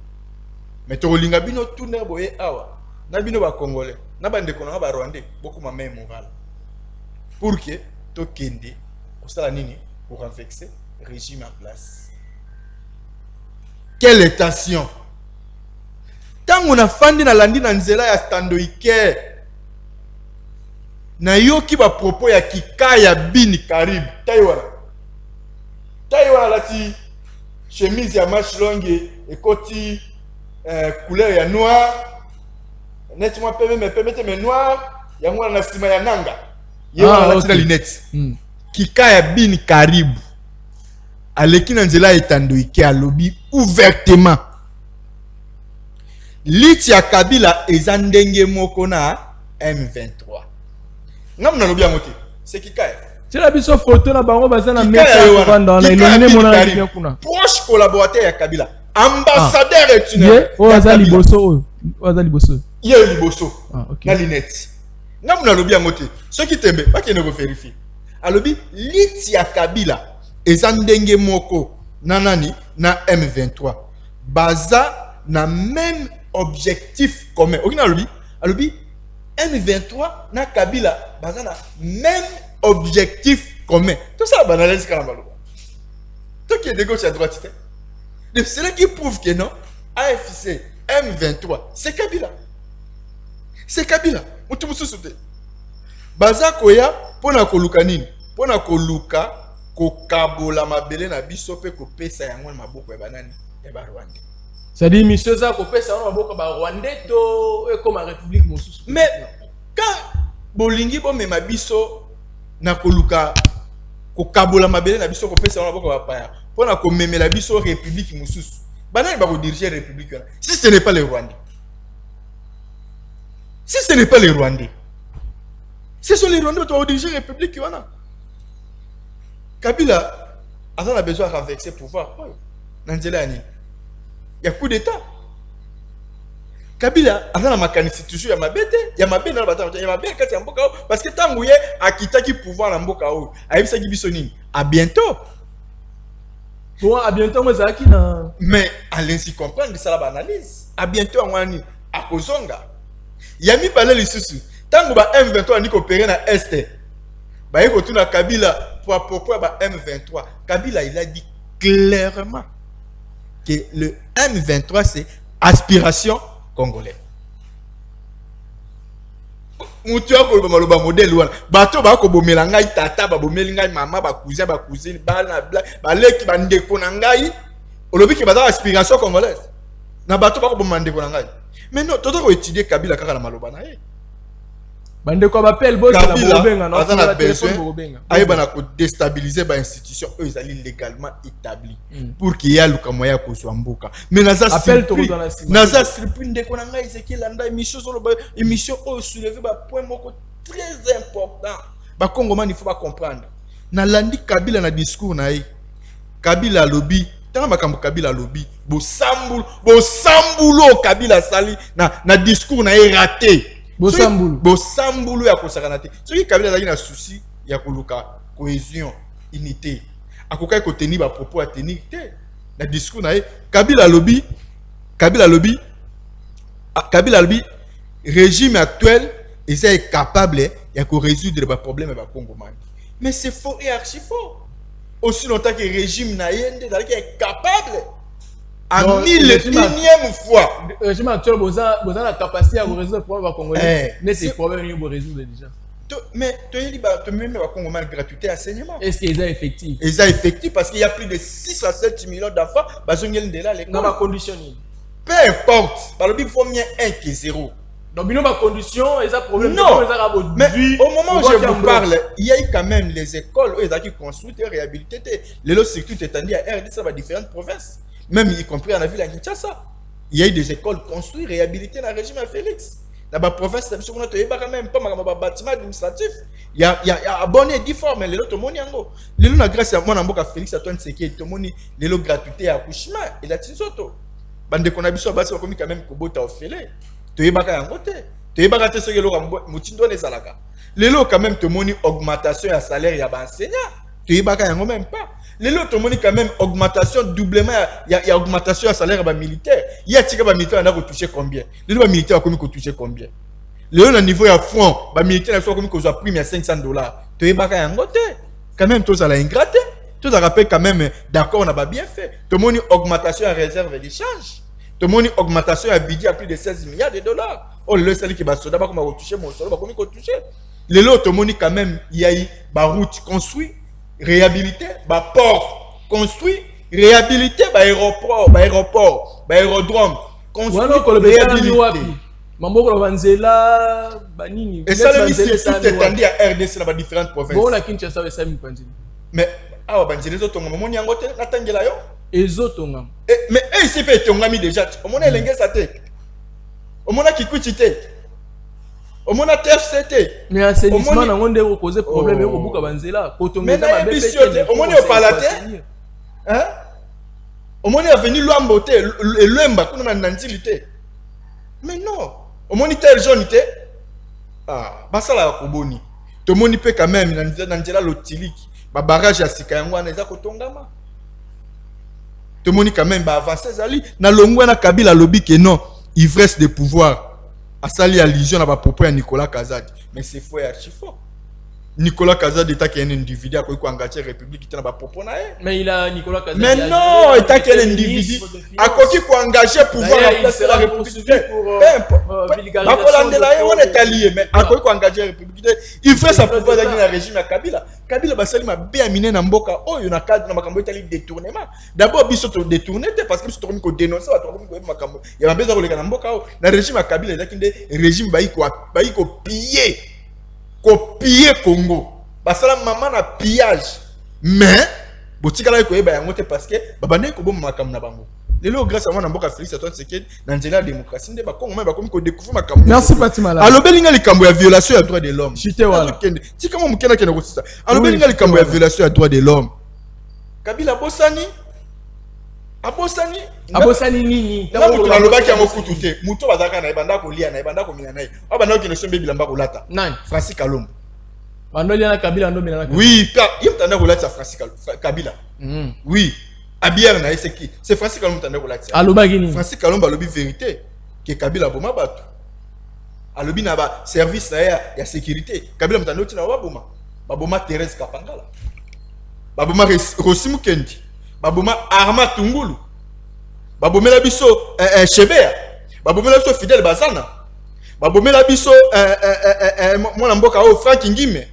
Mais to linga bino tourner boye awa. Na bino ba Congolais, na bandi kona ba Rwandais beaucoup ma main morale. Pour que to kende osala nini pour renverser régime en place. Quelle étation? Tant on a fandi na landi na nzela ya standoike na yoki ba propos ya Kikaya Bini Karibu Taiwana lati chemise ya manche longue et koti couleur ya noir net moi permettez mais noir ya ngwana na sima ya nanga yewa lati na lunette Kikaya Bini Karibu aleki na nzela etandoike alobi ouvertement liti ya Kabila eza ndenge moko na M23 ngam na lobi yango te c'est Kikaya c'est la biso photo na bango bazana mesa kwanda na illuminé mona bien kuna proche collaborateur ya Kabila ambassadeur étudiant ozali boso ye liboso na lunette ngam na lobi yango te soki tembe bakene ko vérifier alobi liti ya Kabila eza ndenge moko na nani na M23 baza na même objectif commun. Okina alobi M23 na Kabila baza na même objectif commun. Tout ça banalise quand même. Tout qui est de gauche à droite. Donc c'est là qui prouve que non AFC M23 c'est Kabila. C'est Kabila. Mutubusu soute. Baza koya pona koluka nini? Pona koluka ko kabola mabele na biso pe ko pesa yango na maboko ya banani ya ba Rwanda. Ça dit monsieur ça ko pesa na maboko ba Rwanda to e comme république mosusu. Mais quand bolingi bo mema biso na koluka ko kabola mabele na biso ko pesa na maboko ba paya pona ko memela biso république mosusu. Banani ba ko diriger république wana. Si ce n'est pas les Rwandais. Si ce n'est pas les Rwandais. Ce sont les Rwandais qui vont diriger la république wana. Kabila a besoin de renverser le pouvoir. Il y a coup d'état. Kabila a la constitution, il y a ma bête, il y a ma bête dans la bataille, il y a ma bête quand il y a un boka. Parce que tant que a quitté qui pouvoir dans le boka, à bientôt. Bon, à bientôt, moi, Zaki, na. Mais allez-y comprendre ça la analyse. À bientôt en wani à Kozonga. Yami balé les sous. Tango ba M23 ni coopérer na Est. Ba yeko tuna Kabila pour ba M23. Kabila il a dit clairement que le M23 c'est aspiration congolais. Mutu ko ba maloba modèle wana. Bato ba ko bomela ngai tata ba bomeli ngai mama ba cousin bana ba leki ba ndeko na ngai. Olobi ki ba aspiration congolaise. Na bato ba ko bomela ndeko na ngai. Mais non, toto ko étudier Kabila kaka na maloba na ye. Bande ko bapel boss na bobenga na la téléphone. Aye bana ko déstabiliser ba institution eux ils allaient légalement établi pour qu'il y a luka moya ko swambuka. Mais naza appel to dans la naza surpris ndeko na ngai c'est qu'il anda émission sur émission au soulever ba point moko très important. Ba Congolais il faut pas comprendre. Na landi Kabila na discours na ye. Kabila lobby tant makambo Kabila lobby bo sambulo Kabila sali na discours na ye raté. Bosambulu ya kosakana te. Soki Kabila azali na souci ya koluka cohésion, unité. Akokai ko tenir ba propos à tenir te. Na discours na ye Kabila lobby régime actuel est capable ya ko résoudre ba problème ba Congomani. Mais c'est faux et archi faux. Aussi longtemps que le régime na yende est capable à 1000e fois. Le régime actuel a la capacité à résoudre le problème congolais. Mais c'est le problème qu'il faut résoudre déjà. Mais tu as même la Congolais gratuité enseignement. Est-ce qu'ils sont effectifs? Ils sont effectifs parce qu'il y a plus de 6 à 7 millions d'enfants. Dans ma condition. Peu importe. Par le but, il faut mieux 1 que 0. Donc, il y a des conditions et ça problème. Non, mais au moment où je vous parle, il y a eu quand même les écoles où ils ont construit et réhabilité. Les lots circuits étendus à RD, ça va différentes provinces. Même y compris en la ville à Kinshasa. Il y a eu des écoles construites, réhabilitées dans le régime à Félix. Dans la province, il y a même pas de bâtiment administratif. Il y a abonné 10 fois, mais les lots, tout le monde y a. Les lots, grâce à moi, à Félix, à toi, c'est qui tout le monde, les lots gratuités à Kushima et la Tinsoto. Bande qu'on a vu sur base, on a quand même Kobota au filet. Tu es baka en côté. Tu es baka te soye lo mutindo ne salaka. Les lots quand même te moni augmentation à salaire ya ba enseignant. Tu es baka en même pas. Les lots te moni quand même augmentation doublement ya augmentation à salaire ba militaire. Il y a tika ba militaire na ko toucher combien? Les lots militaires ko toucher combien? Les lots au niveau ya front ba militaire na so ko zo prime ya $500. Tu es baka en côté. Quand même tous à la ingraté. Tout ça rappelle quand même d'accord on a pas bien fait. Te moni augmentation à réserve d'échange. Tout le monde augmentation à budget à plus de 16 milliards de dollars. Oh, le salaire qui va se d'abord comment toucher mon salaire, comment toucher. Les lots, tout le monde quand même, il y a eu ba route construit, réhabilité, ba port construit, réhabilité, ba aérodrome construit, réhabilité. Mambo ko vanzela banini. Et ça le ministère tout étendu à RDC dans différentes provinces. Bon la Kinshasa ça me panzi. Mais ah banzela zo tonga moni yangote natangela yo. Ezotongam. Mais il s'est fait tongami déjà. On m'a l'engagé sa tête. On m'a qui coûte tête. On m'a TFCT. Mais assainissement na ngonde ko causer problème ko buka banzela. Ko tongeza ba bébé. On m'a palate. Hein? On m'a venu Luambote et Luemba ko na nanzilité. Mais non. On m'a tel jaune té. Ah, basala ko boni. To moni peut quand même nanzela lotiliki. Ba barrage ya sika yango na eza ko tongama. Tout le monde quand même va avancer Zali na longwa na Kabila lobby que non ivresse de pouvoir a sali allusion na ba propos ya Nicolas Kazadi mais c'est faux et archi faux. Nicolas Kazadi est un individu qui a engagé la République qui a ba propos na ye. Mais il a Nicolas Kazadi. Mais non, il est un individu a qui a engagé pouvoir en place de la République. Ba kolande la ye on est allié mais a qui a engagé la République ivresse à pouvoir dans le régime à Kabila. Kabila basali ma bien miné na mboka oyo na cadre na makambo etali détournement. D'abord biso to détourner parce que biso to ko dénoncer ba to ko makambo. Ya ba beza ko leka na mboka na régime à Kabila ezaki nde régime ba iko piller Congo. Basala maman na pillage. Mais botikala ko yeba yango te parce que babane ko bom makambo na bango. Lelo grâce à moi na mboka Félix Antoine Tshisekedi na nzela démocratie nde ba Congo ba komi ko découvrir makambo. Merci Fatima. Alors belinga likambo ya violation ya droits de l'homme. Chité wala. Si comment mukena kena ko sisa. Alors belinga likambo ya violation ya droits de l'homme. Kabila bosani abosani nini tango na lobaki ya mokutu te muto bazaka na ebanda ko lia na ebanda ko mina na abanda ko ne sombe bilamba ko lata nani Francis Kalombo bando lia na Kabila ndo mina na oui il tanda ko lata Francis Kabila oui Abière na c'est qui? C'est Francis Kalomba tande ko lakisa. Aloba gini. Francis Kalomba lobi vérité que Kabila boma batu. Alobi na ba service na ya sécurité. Kabila mutande tina wa boma. Ba boma Thérèse Kapangala. Ba boma Rosimu Kendi. Ba boma Arma Tungulu. Ba bomela biso Chebea. Ba bomela biso Fidèle Bazana. Ba bomela biso mwana mboka o Frank Ngime.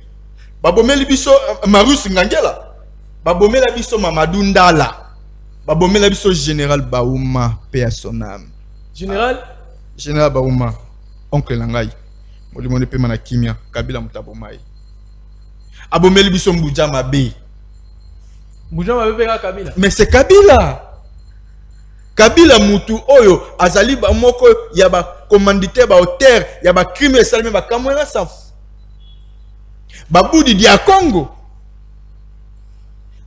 Ba bomela biso Marus Ngangela. Ba bomela biso Mamadou Ndala. Babomela biso Général Baouma Personam. Général Baouma oncle Langai. Molimone pe mana kimia Kabila mutabomai. Abomeli biso Mbuja Mabe. Mbuja Mabe pe Kabila. Mais c'est Kabila. Kabila mutu oyo azali ba moko ya ba commanditaire ba auteur ya ba crime salme ba kamwela saf. Babudi dia Congo.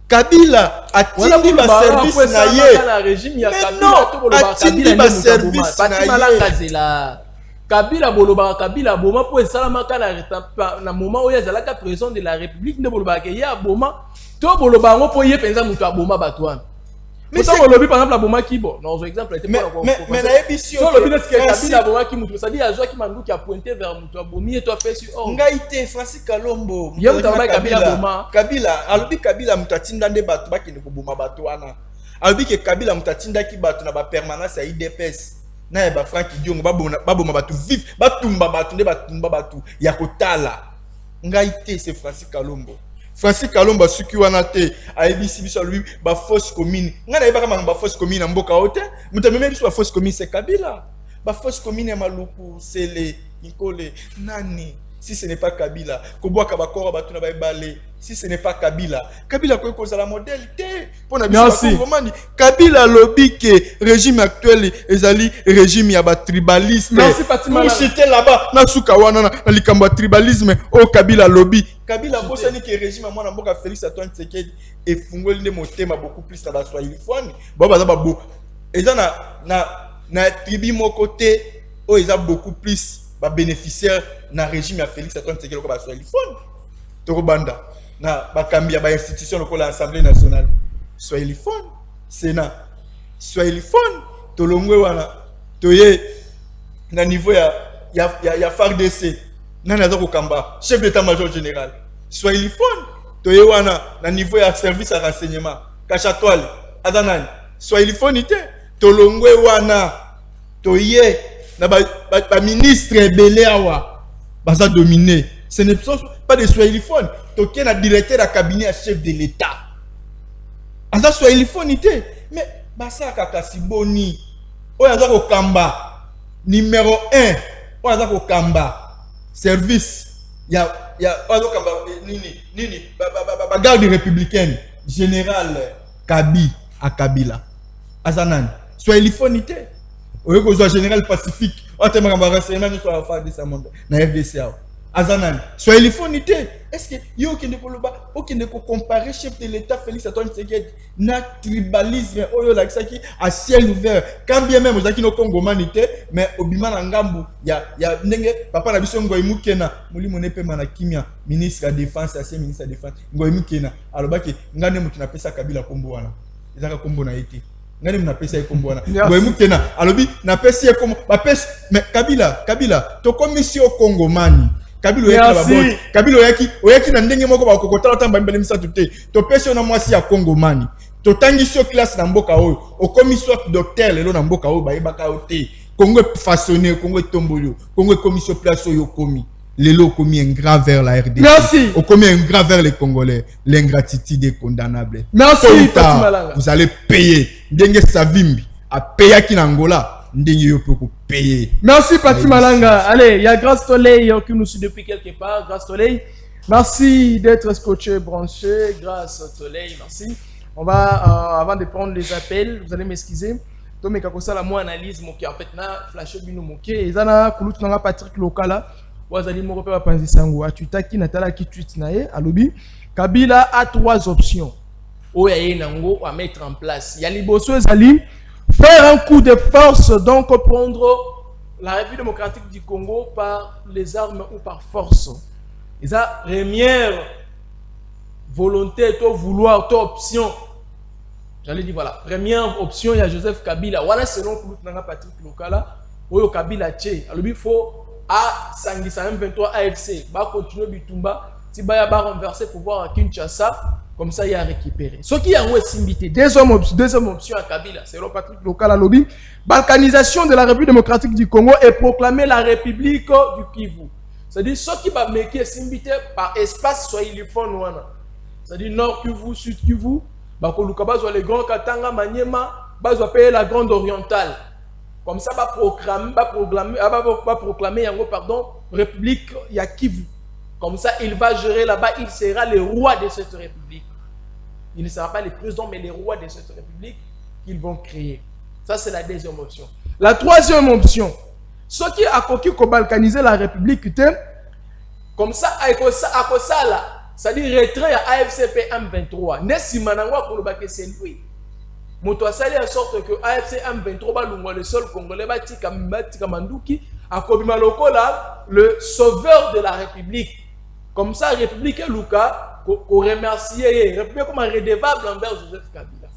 Kabila atindi ba service na ye. Mais non, atindi ba service na ye. Kabila boloba Kabila boma po esalama na moment oyo ezalaka président de la République ne boloba ke ya boma to boloba ngo po ye penza mutu aboma batwana. Mais ça bolobi par exemple la boma kibo. Non, un exemple était pas mais na ebisi so lobi est-ce que Kabila boma ki mutu ça dit azwa ki mandu ki a pointé vers mutu abomi et toi fait sur oh. Ngaite Francis Kalombo. Ye mutaba Kabila boma. Kabila alobi Kabila mutatinda nde batu bakini ko boma batwana. Alobi ke Kabila mutatinda ki batu na ba permanence ya IDPS. Na ba Frank Diongo baboma batu vif batumba batu nde batumba batu ya kotala. Ngaite c'est Francis Kalombo. Francis Kalomba suki wana te aibisi biso lui ba fausse commune ngana yeba kama ba fausse commune mboka ote mutameme biso ba fausse commune c'est Kabila ba fausse commune ya Maluku Sele Nikole nani si ce n'est pas Kabila kobwa kabakora batuna ba ebale si ce n'est pas Kabila Kabila ko ko la modèle te pona biso vraiment Kabila lobby que régime actuel ezali régime ya ba tribalisme merci Fatima c'était là-bas na suka wana na likambo tribalisme au Kabila lobby Kabila bosani que régime mwana mboka Félix Antoine Tshisekedi efungoli nde motema beaucoup plus na ba Swahilifone bo baza ba bo eza na tribu moko te o eza beaucoup plus ba bénéficiaire na régime ya Félix Antoine Tshisekedi ko ba Swahilifone to banda na ba kambia ba institution lokola Assemblée nationale Swahilifone Sénat Swahilifone to longwe wana to ye na niveau ya FARDC nana za kokamba chef d'état-major général Swahilifone to ye wana na niveau ya service à renseignement Kachatwale adanani Swahilifone ite to longwe wana to ye na ba ministre belé awa baza dominé ce n'est pas de Swahilifone to ken na directeur à cabinet à chef de l'état aza Swahilifone ite mais basa kakasiboni oyo aza kokamba numéro 1 oyo aza kokamba service ya oyo kamba nini ba garde républicaine général Kabi à Kabila azanan Swahilifone ite oyo ko général Pacifique o tema kamba renseignement sur la phase de sa monde na RDC azanan Swahilifone ite est-ce que yo kende koloba okende ko comparer chef de l'état Félix Antoine Tshisekedi na tribalisme oyo lakisaki à ciel ouvert quand bien même ozaki no Congo manité mais obima na ngambu ya ndenge papa na biso Ngoyi Mukena mulimo ne pe mana kimia ministre de la défense ancien ministre de la défense Ngoyi Mukena alobaki ngane mutu na pesa Kabila kombo wana ezaka kombo na ite ngane mutu na pesa kombo wana Ngoyi Mukena alobi na pesa kombo ba pesa mais Kabila to commission Congo mani Kabila oyaki na baboti Kabila oyaki na ndenge moko ba kokotala tamba mbele misatu te to pesa na mwasi ya Congo mani to tangi so classe na mboka oyo okomi soit docteur lelo na mboka oyo ba yebaka ote Congo façonné Congo tombolo Congo commission place oyo komi lelo komi un grand vers la RDC merci okomi un grand vers les Congolais l'ingratitude est condamnable merci Fatima vous allez payer ndenge Savimbi a payé ki na Angola ndenge yo peut payer. Merci Pati Malanga. Allez, il y a Grâce Soleil qui nous suit depuis quelque part. Grâce Soleil, merci d'être scotché, branché. Grâce Soleil, merci. On va, avant de prendre les appels, vous allez m'excuser. Donc, mais ça la moi analyse, qui en fait na flash bino moké. Et ça na koulut na Patrick Lokala. Vous allez me repérer penser sango. Tu taki natala qui tweet nae à lobby. Kabila a 3 options. Oyaye nango à mettre en place. Il y a les bosseux ali. Faire un coup de force, donc prendre la République démocratique du Congo par les armes ou par force. Et ça, première volonté, toi vouloir, toi option. J'allais dire voilà, première option il y a Joseph Kabila. Voilà selon Patrick Lokala, Oyo Kabila tché. Alors il faut à Sangisa M23 AFC, va continuer Bitumba, si ba renverser pouvoir à Kinshasa, comme ça il a récupéré. Ce qui a invité deuxième option à Kabila, selon Patrick Lokala lobby, balkanisation de la République démocratique du Congo et proclamer la République du Kivu. C'est-à-dire ceux qui va mettre invité par espace soit ils font wana. C'est-à-dire Nord Kivu, Sud Kivu, ba les grands Katanga, Maniema, ba payer la grande orientale. Comme ça va proclamer République ya Kivu. Comme ça il va gérer là-bas, il sera le roi de cette république. Il ne sera pas le président mais le roi de cette république qu'ils vont créer. Ça c'est la deuxième option. La troisième option, ceux qui ont balkanisé la république, comme ça c'est-à-dire retrait à AFCP M23. Nesi manangwa kolobake c'est lui. Moto asali en sorte que AFC M23 balungwa le seul congolais batika manduki akobima lokola le sauveur de la république. Comme ça république Luka ko remercier république comme redevable envers Joseph Kabila.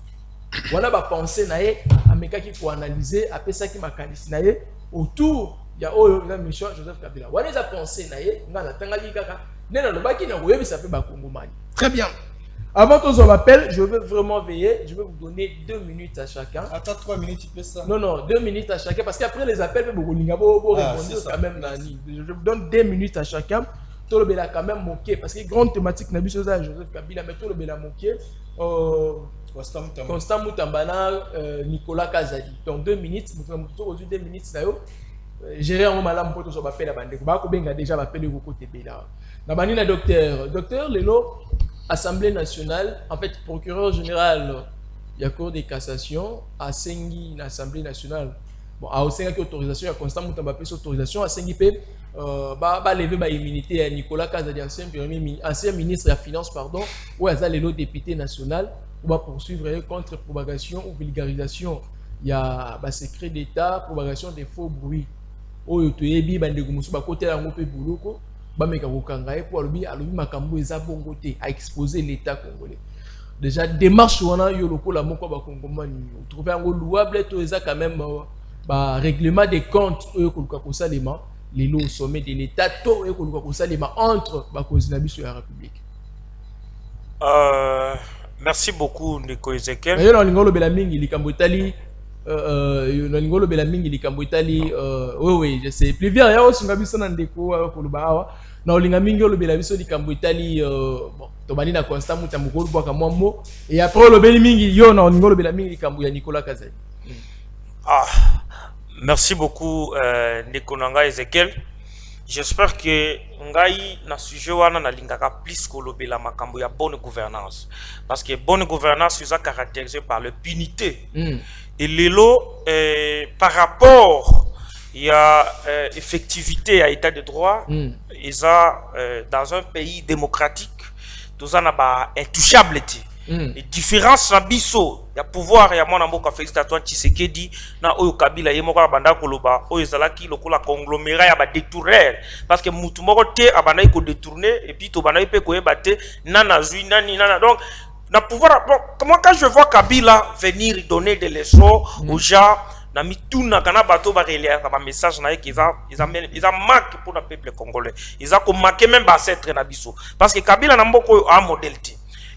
Voilà ba penser naé ameka ki ko analyser apesa ki makanisi naé autour ya oyo na mission Joseph Kabila. Voilà za penser naé ngana tangali kaka nena lobaki na koyebisa pe ba kongomani. Très bien. Avant qu'on s'en appelle, je veux vraiment veiller. Je vais vous donner 2 minutes à chacun. Attends 3 minutes, tu peux ça. Non, 2 minutes à chacun. Parce qu'après les appels, vous répondre quand même. Je vous donne 2 minutes à chacun. Tout le bel quand même moqué. Parce que grande thématique, n'a Joseph Kabila, mais tout le bel moqué. Constant Moutambana, Nicolas Kazadi. Donc 2 minutes. Vous avez 2 minutes. Gérer un malam pour tout ça. Je vais déjà appeler au côté Bela. Docteur Lelo. Assemblée nationale, en fait, procureur général, il y a Cour de cassation, à Sengi, l'Assemblée nationale. Bon, à Osenga qui autorisation, il y a Constant Moutamba autorisation, à Sengi P, lever ma immunité à Nicolas Kazadi, ancien ministre de la Finance, pardon, ou à Zalelo, député national, on va poursuivre contre propagation ou vulgarisation. Il y a secret d'État, propagation des faux bruits. Oh, il y a des côté de Bouloko. À exposer l'État congolais. Déjà, démarche wana yoloko la moko ba kongomani. Vous trouvez un louable tout ça quand même règlement des comptes les lots au sommet de l'État tout entre ba kozinabi sur la République. Merci beaucoup Ndeko Ezekiel. Yo lingolo bela mingi likambo itali oui, je sais. Plus bien, il y a aussi un gabiso dans Ndeko koluba na olinga mingi olobela biso likambo itali bon tobali na Constant Mutamukolo bwaka mwambo et après olobeli mingi yo na olinga olobela mingi likambo ya Nicolas Kazadi. Merci beaucoup Ndeko nanga Ezekiel. J'espère que ngai na sujet wana na lingaka plus kolobela makambo ya bonne gouvernance parce que bonne gouvernance est caractérisée par l'impunité. Et lelo par rapport il y a effectivité à état de droit. Et ça, dans un pays démocratique, tout ça n'a pas intouchabilité. Les différences na biso, il y a pouvoir, il y a mon amour Félix Antoine Tshisekedi, na Oyo Kabila, il y a mon banda koloba, Oyo Zalaki, le kola conglomérat, il y a détourner. Parce que moutou moko te abanda iko détourner, et puis to banda ipe koye bate, nana zui, nani, nana. Donc, na pouvoir, moi quand je vois Kabila venir donner des leçons aux gens, na mituna kana bato ba relire ba message na ils a marqué pour le peuple congolais. Ils a marqué même ba ancêtre na biso parce que Kabila na mboko a modèle.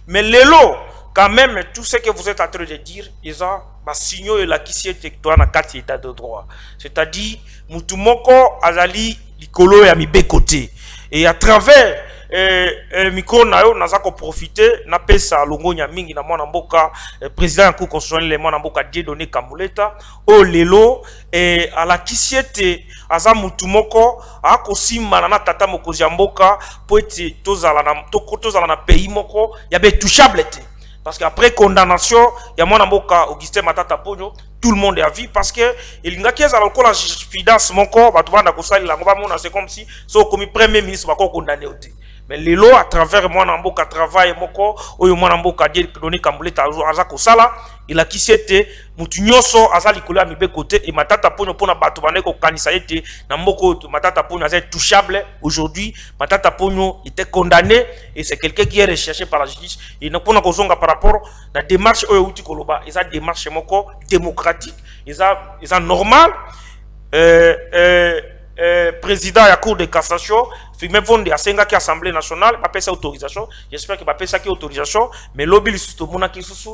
Mais lelo quand même tout ce que vous êtes en train de dire, ils ont ba signaux et la kisi état na kati état de droit. C'est-à-dire mutu moko azali likolo ya mibe côté et à travers micro na yo naza ko profiter na pesa longonya mingi na mwana mboka président ya cour constitutionnelle mwana mboka Dieudonné Kambuleta o lelo à la kisiete aza mutu moko akosimana na tata mokozi ya mboka po ete tozala na pays moko ya betouchabilité parce qu'après condamnation ya mwana mboka Augustin Matata Ponyo tout le monde a vu parce que il nga kieza la kola jurisprudence moko batu banda kosali la ngoma mona c'est comme si so comme premier ministre bako condamné oté mais lelo à travers moi namboka travail moko oyo moi namboka dire donner kambuleta aza ko sala il a qui c'était mutu nyonso aza likolo ya mibe côté et matata ponyo pona bato bande ko kanisa ete na mboko matata ponyo aza touchable aujourd'hui matata ponyo était condamné et c'est quelqu'un qui est recherché par la justice et na pona kozonga par rapport na démarche oyo uti koloba eza démarche moko démocratique eza normal président de la Cour de cassation, même fondé à Sengaki Assemblée nationale, pas sa autorisation. J'espère que pas sa autorisation, mais lobby li tout mona ki susu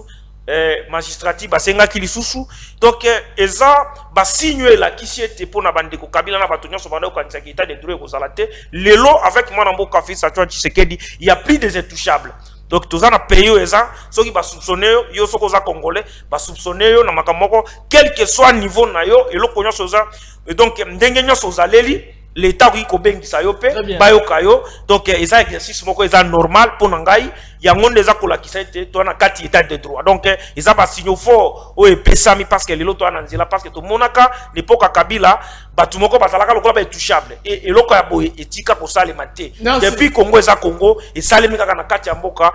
magistratie ba Sengaki li susu. Donc eza ba signer la qui était pour na bande ko kabila na batonyo so bande ko kanisa ki état de droit ko salate. Lelo avec moi nambo ka fi sa Tshisekedi, il y a plus des intouchables. Donc tous en pays eza ceux qui ba soupçonner yo soko za congolais ba soupçonner yo na makamoko quel que soit niveau na yo et lo konyo soza et donc ndenge nyoso zaleli l'état qui ko bengisa yo pe ba yo kayo donc eza exercice moko eza normal pour ngai yango ndeza ko la kisete to na kati état de droit donc eza ba signaux fort o epesami parce que lelo to na nzela parce que to monaka l'époque kabila batu moko bazalaka lokola ba touchable et eloko ya boye etika ko salema te depuis Congo eza Congo et salemi kaka na kati ya mboka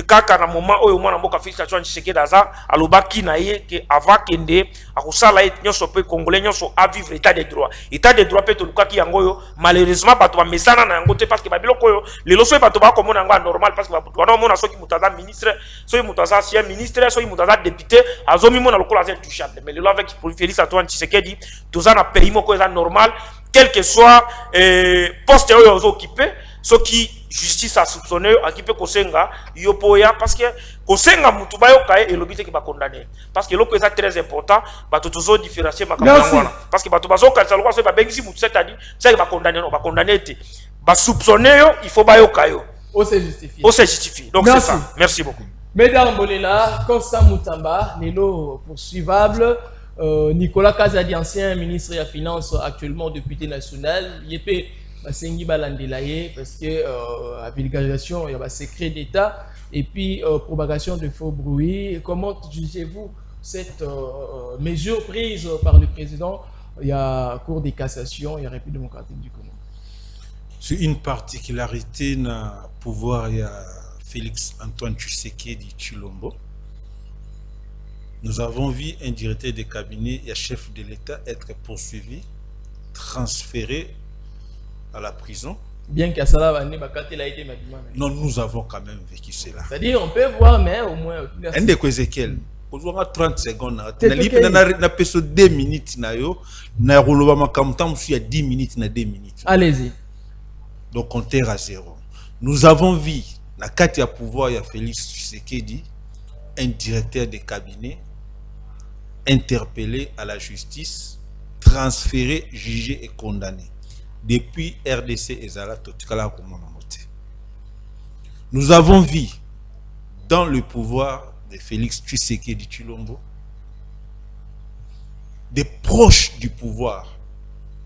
kaka na moment oyo mwana mboka Félix Antoine Tshisekedi daza alobaki na ye que avant kende akusala et nyonso pe congolais nyonso à vivre état de droit pe to lukaki yango yo malheureusement bato ba mesana na yango te parce que babiloko yo lelo so bato ba komona yango normal parce que bato wana mona soki mutaza ministre soki mutaza ancien ministre soki mutaza député azomi mona lokola za touchable mais lelo avec Félix Antoine Tshisekedi toza na pays moko eza normal quel que soit poste oyo occupé ce qui justice a soupçonné occupé kosenga yopoya parce que kosenga mutu bayo kae elobite ki ba condamner parce que loko est très important bato tozo différencier makambo parce que bato bazo kanisa loko so ba bengisi mutu c'est-à-dire c'est ba condamner non ba condamner te ba soupçonner yo il faut bayo kayo on se justifie donc c'est ça merci beaucoup mesdames Bolela Constant Mutamba Nelo poursuivable Nicolas Kazadi, ancien ministre de la Finance, actuellement député national, Yepé Basengi Balandelaye, parce que la vulgarisation, il y a un secret d'État, et puis propagation de faux bruits. Comment jugez-vous cette mesure prise par le président? Il y a Cour de cassation, il y a République démocratique du Congo. C'est une particularité na pouvoir, il y a Félix Antoine Tshisekedi Tshilombo. Nous avons vu un directeur de cabinet et un chef de l'État être poursuivi, transféré à la prison. Bien que ça a été non, nous avons quand même vécu cela. C'est-à-dire, on peut voir, mais au moins. Un de Ezekiel, aujourd'hui 30 secondes, na 2 minutes, na 10 minutes, na 2 minutes. Allez-y. Donc, compteur à 0. Nous avons vu, na Katia pouvoir, il y a Félix Tshisekedi, un directeur de cabinet, interpellé à la justice, transféré, jugé et condamné. Depuis RDC et Zala Totikala Komonamote. Nous avons vu dans le pouvoir de Félix Tshisekedi Tshilombo des proches du pouvoir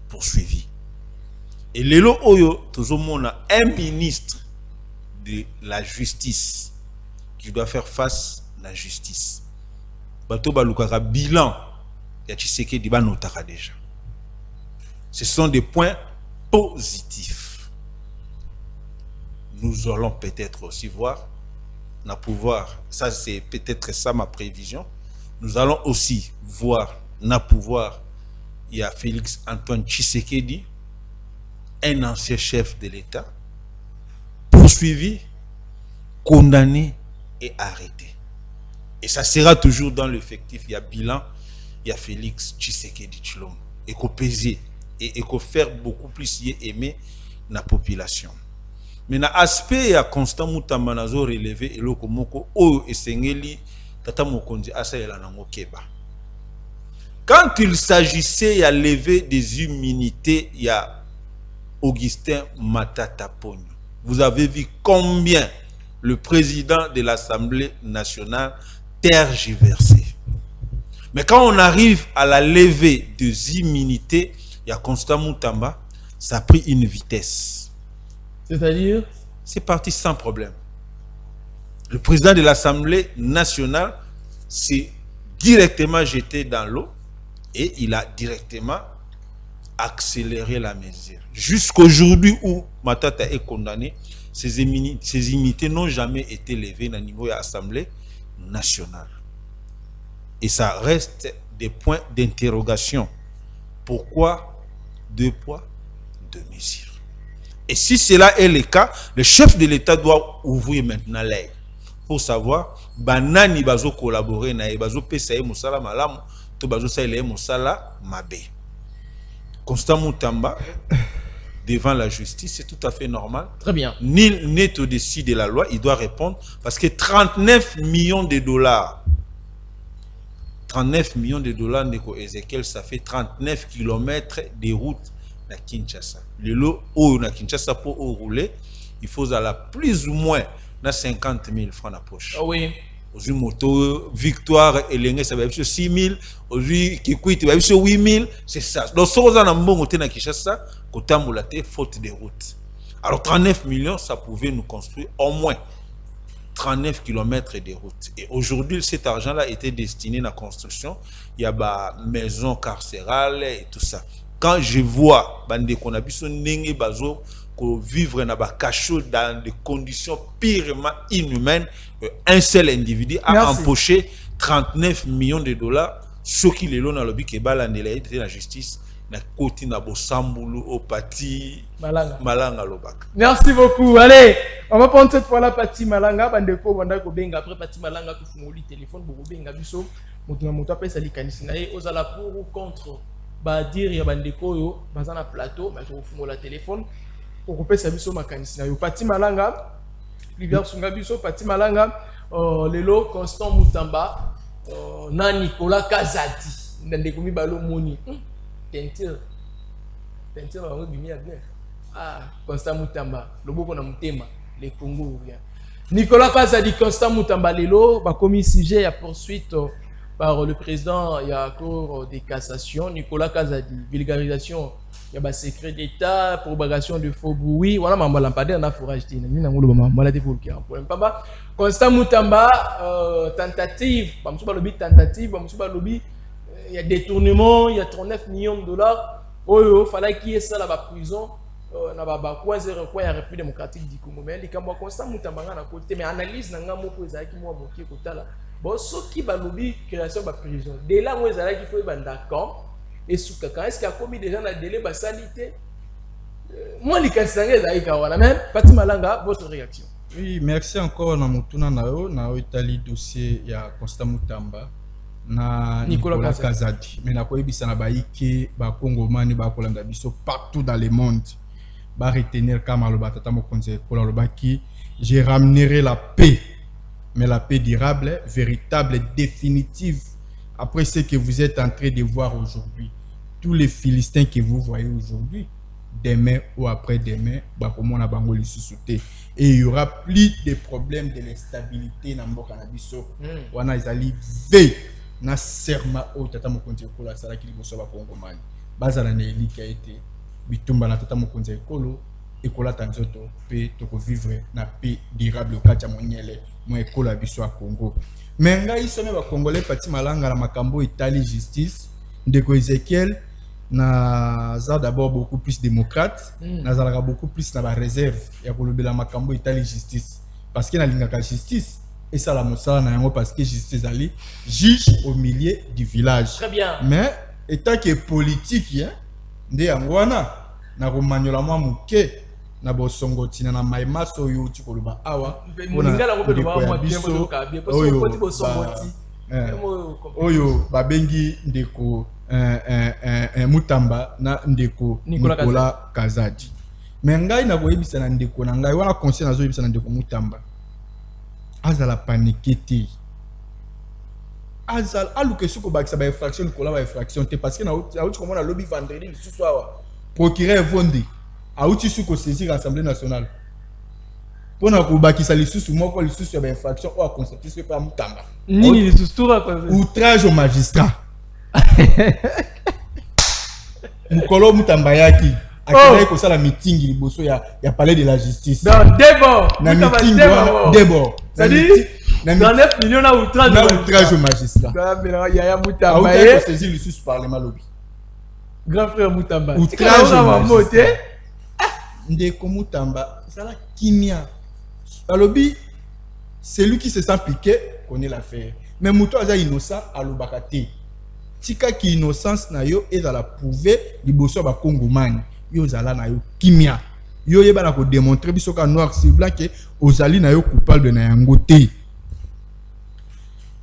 poursuivis. Et Lelo Oyo, Tozomona, un ministre de la justice qui doit faire face à la justice. Bato balukaka bilan ya Tshisekedi banotaka déjà. Ce sont des points positifs. Nous allons peut-être aussi voir na pouvoir, ça c'est peut-être ça ma prévision. Nous allons aussi voir na pouvoir, il y a Félix Antoine Tshisekedi, un ancien chef de l'État, poursuivi, condamné et arrêté. Et ça sera toujours dans l'effectif. Il y a bilan, il y a Félix Tshisekedi Tshilombo. Et qu'on peser et qu'on faire beaucoup plus aimer la population. Mais dans l'aspect, il y a Constant Mutamba nazo relevé et le komoko o esengeli tata mokonzi asa yela nango keba. Quand il s'agissait de lever des immunités, il y a Augustin Matata Ponyo. Vous avez vu combien le président de l'Assemblée nationale tergiversé. Mais quand on arrive à la levée des immunités, il y a Constant Mutamba, ça a pris une vitesse. C'est-à-dire? C'est parti sans problème. Le président de l'Assemblée nationale s'est directement jeté dans l'eau et il a directement accéléré la mesure. Jusqu'aujourd'hui où Matata est condamné, ces immunités n'ont jamais été levées au niveau de l'Assemblée nationale. Et ça reste des points d'interrogation. Pourquoi 2 poids, 2 mesures? Et si cela est le cas, le chef de l'État doit ouvrir maintenant l'œil pour savoir banani bazo collaborer na bazo pesa musala malamu to bazo saile musala mabe. Constant Moutamba devant la justice, c'est tout à fait normal. Très bien. Nul n'est au-dessus de la loi, il doit répondre parce que 39 millions de dollars. 39 millions de dollars, Neko Ezekiel, ça fait 39 kilomètres de route à Kinshasa. Le lot où na Kinshasa pour rouler, il faut aller plus ou moins 50 000 francs dans la poche. Ah oui. Aujourd'hui, moto, Victoire, et l'Engue, ça va être 6 000. Aujourd'hui, Kikuit, ça va être 8 000. C'est ça. Donc, si on a un bon côté na Kinshasa, côté Moulaté, faute de route. Alors, 39 millions, ça pouvait nous construire au moins 39 km de route. Et aujourd'hui, cet argent-là était destiné à la construction. Il y a des maisons carcérales et tout ça. Quand je vois bande qu'on a besoin de bazo vivre dans des conditions purement inhumaines, un seul individu a empoché 39 millions de dollars. Ce qui les loin dans le but que la justice na côté na bosambulu au pati Malanga Lobak. Merci beaucoup. Allez, on va prendre cette fois-là Pati Malanga bandeko banda ko benga après Pati Malanga ko fungoli téléphone bo benga biso mutu na mutu apesa likanisi na ye ozala pour ou contre ba dire ya bandeko yo bazana plateau ba ko fungola téléphone pour ko pesa biso makanisi na yo Pati Malanga Rivière Sunga biso Pati Malanga lelo Constant Moutamba na Nicolas Kazadi ndeko mi balo moni teinture on bien. Ah, Constant Moutamba, le beau na mutema, les Congo bien. Nicolas Kazadi, Constant Moutamba lelo, ba commis sujet à poursuite par le président il y a cour de cassation Nicolas Kazadi, vulgarisation il y a ba secret d'état, propagation de faux bruits, voilà maman lampadaire na forage tina, ni na ngolo ba malade pour qui problème papa. Constant Moutamba tentative, ba musuba lobby tentative, ba musuba lobby il y a détournement, il y a 39 millions de dollars. Il fallait qu'il y ait ça dans la prison. Na ba quoi zéro quoi ya République démocratique du Congo mais les Camerounais Constant Moutamba na côté mais analyse na nga moko ezaki mo moki kotala bon ce qui ba lobby création ba prison dès là moi ezala qu'il faut ba d'accord et sous quand est-ce qu'il y a commis des gens na délai ba salité moi les kanisanga ezali ka wana même Pati Malanga votre réaction. Oui, merci encore na mutuna na Itali dossier ya Constant Moutamba na Nicolas Kazadi mais na koyebisa na baike ba Congomani ba kolanda biso partout dans le monde ba retenir comme aloba tata mokonzi ko aloba ki je ramenerai la paix mais la paix durable, véritable, définitive après ce que vous êtes en train de voir aujourd'hui. Tous les Philistins que vous voyez aujourd'hui, demain ou après-demain, ba komona bango lisusuté et il y aura plus de problèmes de l'instabilité na mboka na biso wana ezali ve na serma o tata mokonzi ko la sala ki liboso ba Congomani bazala na elika ete bitumba na tata mokonzi ekolo ekola tanzoto pe toko vivre na paix durable okacha monyele mo ekolo ya biso ya Congo mais ngai some ba congolais Pati Malanga la makambo Italie justice ndeko Ezekiel na za d'abord beaucoup plus démocrate na zalaka beaucoup plus na ba réserve ya kolobela makambo Italie justice parce que na lingaka justice et ça la mosala na yango parce que justice ali juge au milieu du village. Très bien. Mais état que politique hein nde yangwana na romanyola mwa muke na bosongoti na maimaso yo ti koloba awa moningala ko pelo mwa biso oyo ko ti bosongoti oyo babengi ndeko Moutamba na ndeko Nicolas Kazadi mais ngai na koyebisa na ndeko na ngai wana conseil na zo yebisa na ndeko Moutamba azala paniquer azal aluke suko bakisa ba infraction ko la ba infraction te parce que na outi comme on a lobby vendredi le soir procureur Vondi a outi suko saisir l'Assemblée nationale pour na ko bakisa le sous moko le sous ba infraction ou a constater ce pas Moutamba nini le sous tour outrage au magistrat mukolo Moutamba yaki akira ko sala meeting liboso ya palais de la justice non d'abord na meeting d'abord ça dit dans 9 millions na outrage au magistrat il y a Moutamba et saisir le sous parlement lobby grand frère Moutamba outrage au magistrat Ndeko Mutamba, ça la kimia. Alobi, celui qui se sent piqué connaît l'affaire. Mais Mouto aza innocent alobakate. Tika ki innocence na yo et dans la prouver liboso ba Congomani. Yo zala na yo kimia. Yo yeba na ko démontrer biso ka noir sur blanc que ozali na yo coupable na yango te.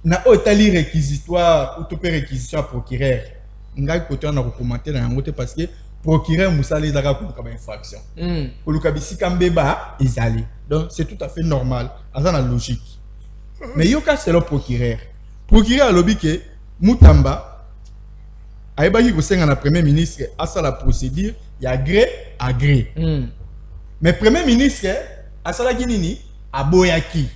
Na otali réquisitoire ou topé réquisition procureur. Ngai côté na ko commenter na yango te parce que procureur Moussa les a comme infraction. Koluka bisika mbeba ezali. Donc c'est tout à fait normal, dans la logique. Mais yoka c'est le procureur. Procureur a lobby que Mutamba aibaki ko senga na premier ministre à ça la procédure, il y a gré à gré. Mais premier ministre à ça la nini aboyaki.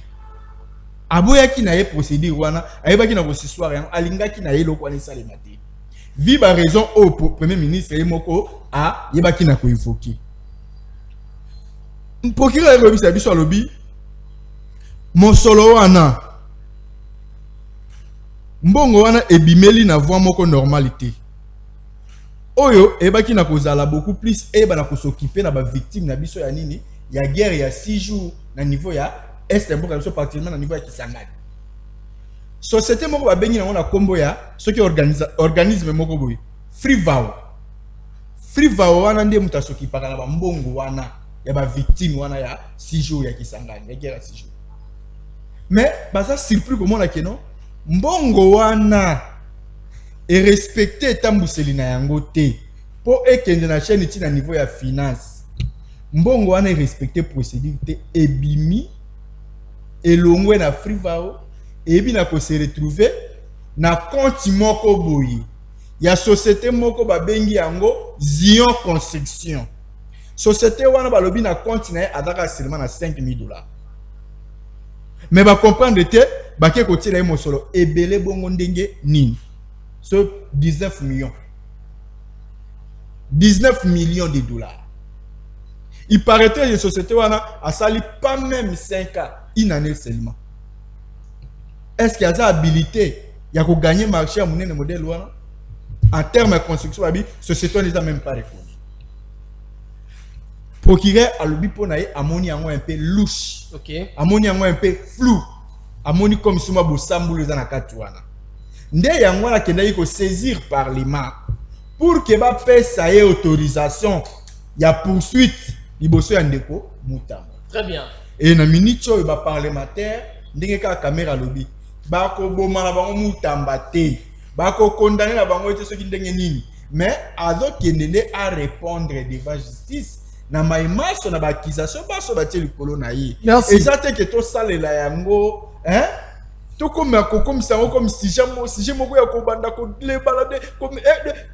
Aboyaki na ye procédure wana, aibaki na ko histoire yan alingaki na ye lokwa ni salemati. Viva raison au premier ministre Moko a yebaki na ko évoquer. Procureur lobby sa biso lobby mosolo wana mbongo wana ebimeli na voie moko normalité. Oyo ebaki na kozala beaucoup plus eba na ko s'occuper na ba victime na biso ya nini ya guerre ya 6 jours na niveau ya est mboka biso particulièrement na niveau ya Kisangani. Société moko ba bengi na kombo ya soki organisme moko boy Frivao wana ndie mutasoki paka na ba mbongo wana ya ba victime wana ya 6 jours ya Kisangani ya guerre ya 6 jours. Mais baza surpris comment la kenon mbongo wana et respecter tambuseli na yango te po ekende na chaîne ti na niveau ya finance. Mbongo wana et respecter procédure te ebimi elongwe na Frivao ebi na ko se retrouver na compte moko boyi ya société moko ba bengi yango Zion Construction. Société wana balobi na compte na adaka seulement na $5,000. Mais ba comprendre te ba ke ko tira mo solo ebele bongo ndenge nini. So 19 millions. 19 millions de dollars. Il paraîtrait que les sociétés wana a sali pas même 5 ans une année seulement. Est-ce qu'il y a ça habilité il y a ko gagner marché à monnaie modèle wana en termes de construction babi société n'est même pas reconnue. Procureur a lobby pour naïe amoni yango un peu louche. OK. Amoni yango un peu flou. Amoni comme suma bo sambulu za na katwana. Nde yango la kenda ko saisir parlement pour que ba pesa ye autorisation ya poursuite liboso ya ndeko Mutamba. Très bien. Et na minute yo ba parlementaire ndenge ka caméra lobby ba ko boma na bango Mutamba te. Ba ko condamner na bango ete soki ndenge nini. Mais azo kendende à répondre devant justice. Na maimaso na bakisation baso batie likolo na ye. Ezate ke to salela yango, hein? To comme comme si j'ai moko ya ko banda ko le balade comme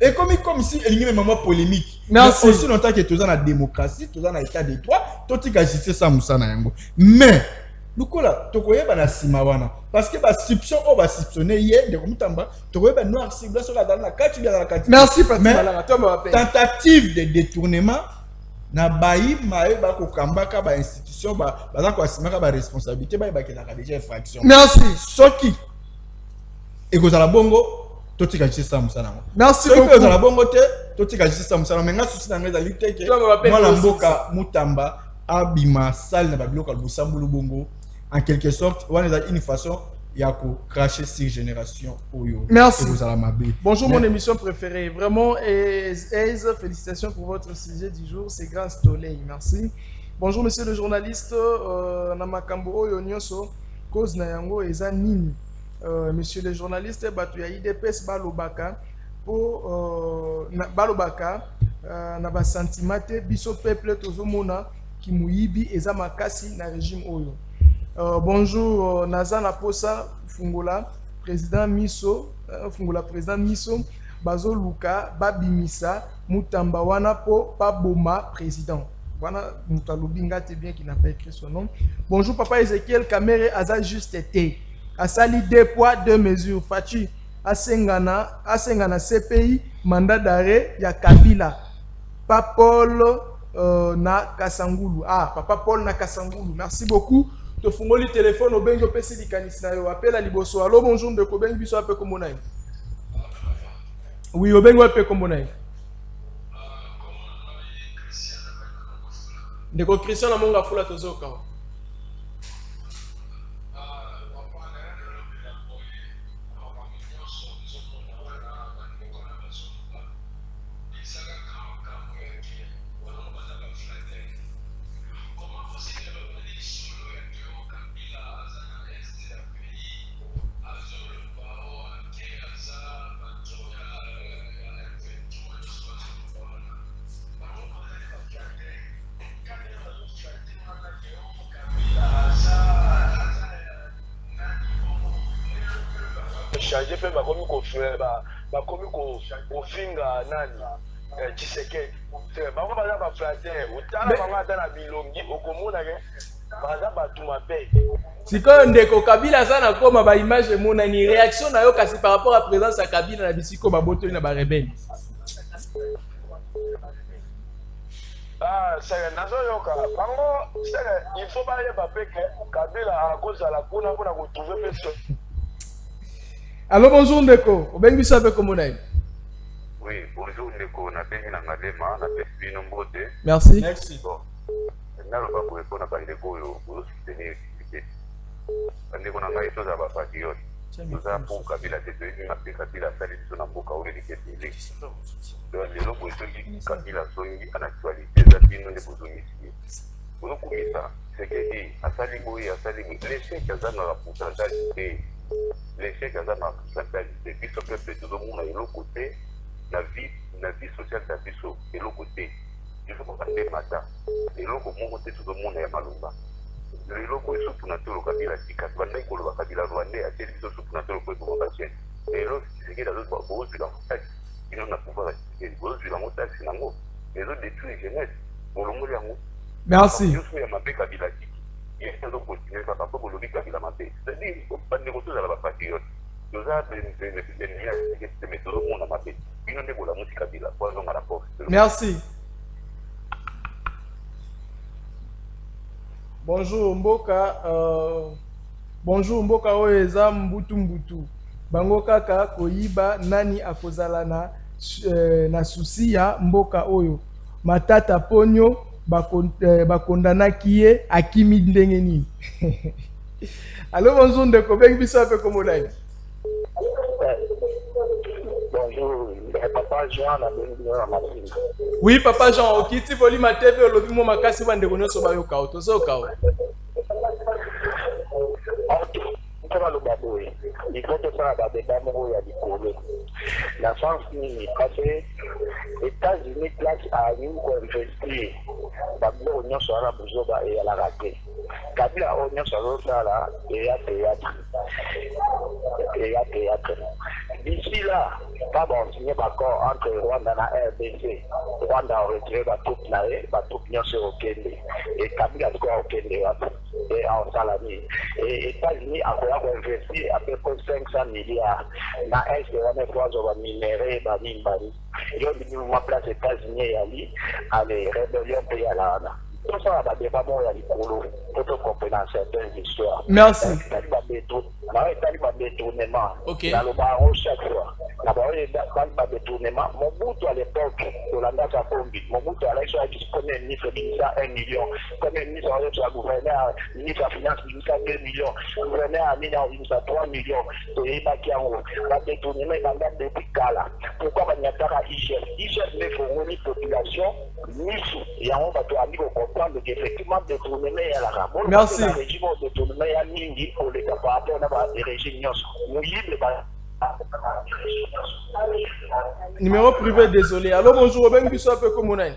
et comme si elingi maman polémique. Merci. Aussi longtemps que tous en la démocratie, tous en état de droit, tout tika justice ça musana yango. Mais lukola to koyeba na sima wana parce que ba soupçon o ba soupçonner hier de Mutamba to koyeba noir cible sur la dans la kati bien dans la kati. Merci Patrick. Tentative de détournement na bayi maé ba ko kambaka ba institution ba za ko asimaka ba responsabilité ba ke na déjà infraction. Merci. Soki ekozala bongo totika justice musana. Merci beaucoup. Soki ekozala bongo te totika justice musana mais nga souci na ngeza liteke mwana mboka Mutamba abima sale na ba biloko albusambulu bongo en quelque sorte wana une façon Yako cracher sur génération Oyo. Merci. Bonjour mon émission préférée. Vraiment, félicitations pour votre sujet du jour. C'est Grand Soleil. Merci. Bonjour monsieur le journaliste. Namakambo Oyo Nyoso. Cause Nayango Eza Nini. Monsieur le journaliste, Batuya IDPS Balobaka. Pour Balobaka. Naba sentimate biso peuple tozomona Kimuyibi Eza Makasi na régime Oyo. Bonjour, Nazana Posa Fungola, président Miso, Fungola président Miso, Bazo Luka, Babimisa, Mutamba wana po Paboma président. Voilà, Mutalubinga t'es bien qui n'a pas écrit son nom. Bonjour papa Ezekiel Kamere Aza juste été. Asali 2 poids 2 mesures. Fachi Asengana CPI mandat d'arrêt ya Kabila. Papa Paul na Kasangulu. Ah, papa Paul na Kasangulu. Merci beaucoup. To fungoli téléphone au bengo pesi di kanisina yo appelle à liboso. Allô bonjour de Kobengi biso ape komonai. Oui, au bengo ape komonai. ndeko Christian Namonga Fula tozoka. Changer pe bakomi ko faire bakomi ko finga nani Tshisekedi c'est ba ba ba flatter utala ba ngata na bilongi okomona ke baza batuma pe sikoyo ndeko Kabila sana koma ba image mona ni réaction na yo kasi par rapport à présence ya Kabila na bisiko baboto na ba rebelle. C'est nazo yoka bango c'est il faut pas aller bape que Kabila à cause à la kuna ko trouver personne. Allô, bonjour Ndeko. Obengi sape komonai. Oui, bonjour Ndeko. On a bien un engalement, on a bien un beauté. Merci. Merci. Bon, maintenant on va pour répondre à Ndeko pour soutenir l'activité. Ndeko n'a pas été à la patriote. Nous avons pour Kabila de tenir ma paix Kabila ça les son amboka ou les questions. Donc les autres qui Kabila sont en actualité, ça dit nous ne pouvons ici. Pour nous ça, c'est que à Saligo et à Saligo, les chèques à la pourcentage l'échec à ma responsabilité, puis ce que tout le monde est de l'autre côté, la vie sociale de l'autre côté. Il faut qu'on fasse des matins. Et l'autre côté, tout le monde est à Malumba. L'autre côté, tout le monde est à Tika, tout le monde est à Rwanda, à Télé, tout le monde est à et l'autre, c'est qu'il y a d'autres barbeaux, c'est la montagne. Il y en a pouvoir assister. Les barbeaux, c'est la montagne, c'est l'amour. Les autres détruisent les jeunesses. Pour le monde, il y a l'amour. Merci. Je suis à ma paix Kabila. Il y a un autre continuer par rapport au lobby Kabila Maté. C'est-à-dire, il ne faut pas négocier à la patriote. Nous avons des liens qui mettent tout le monde à ma paix. Il n'y a pas de musique Kabila. Merci. Bonjour Mboka. Bonjour Mboka Oeza Mbutu Mbutu. Bango kaka koyiba nani akozala na susi ya Mboka oyo. Matata ponyo bakondana kiye akimi ndenge nini. Allô, bonjour Ndeko, bengi biso ape komolai. Bonjour, papa Jean na bengi na masini. Oui, papa Jean, okiti volume a TV olobi mo makasi ba ndeko nyonso ba yoka tozoka o. Pour le bateau, il faut que ça va dépendre de l'île. La France n'est pas fait. Les États-Unis place à nous pour investir. D'abord, on sera à Bouzoba et à la raté. Kabila, on sera là et à théâtre. Et à théâtre. D'ici là, pas bon, signé d'accord entre Rwanda et RDC. Rwanda aurait tiré la troupe naée, la troupe n'y sur au Kende. Et Kabila sera au Kende. Et en Salami. Et États-Unis a investi à peu près 500 milliards dans un sérum de fois de minéraux, bani. Il y a une place aux États-Unis à les rébellions pays à la Hana. Tout ça va dépendre de l'Ipolo pour te comprendre certaines histoires. Merci. Détournement. Ok. Dans le baron chaque fois. D'abord, il y a détournement. Mon bout à l'époque, Yolanda Sakombi, mon bout à l'époque, il disponible un ministre de 1 million. Comme un ministre de la gouverneur, ministre de la finance, ministre de 2 millions. Gouverneur a mis dans ministre de 3 millions. Et il y a un détournement depuis Kala. Pourquoi il n'y a pas d'IGF? IGF n'est pas une population, ni sous. Et on va te comprendre qu'effectivement, détournement est à la rame. Merci. Le régime de détournement est à Nindi pour les capables des régimes. Numéro privé, désolé. Allô, bonjour, Obengi biso ape komonai.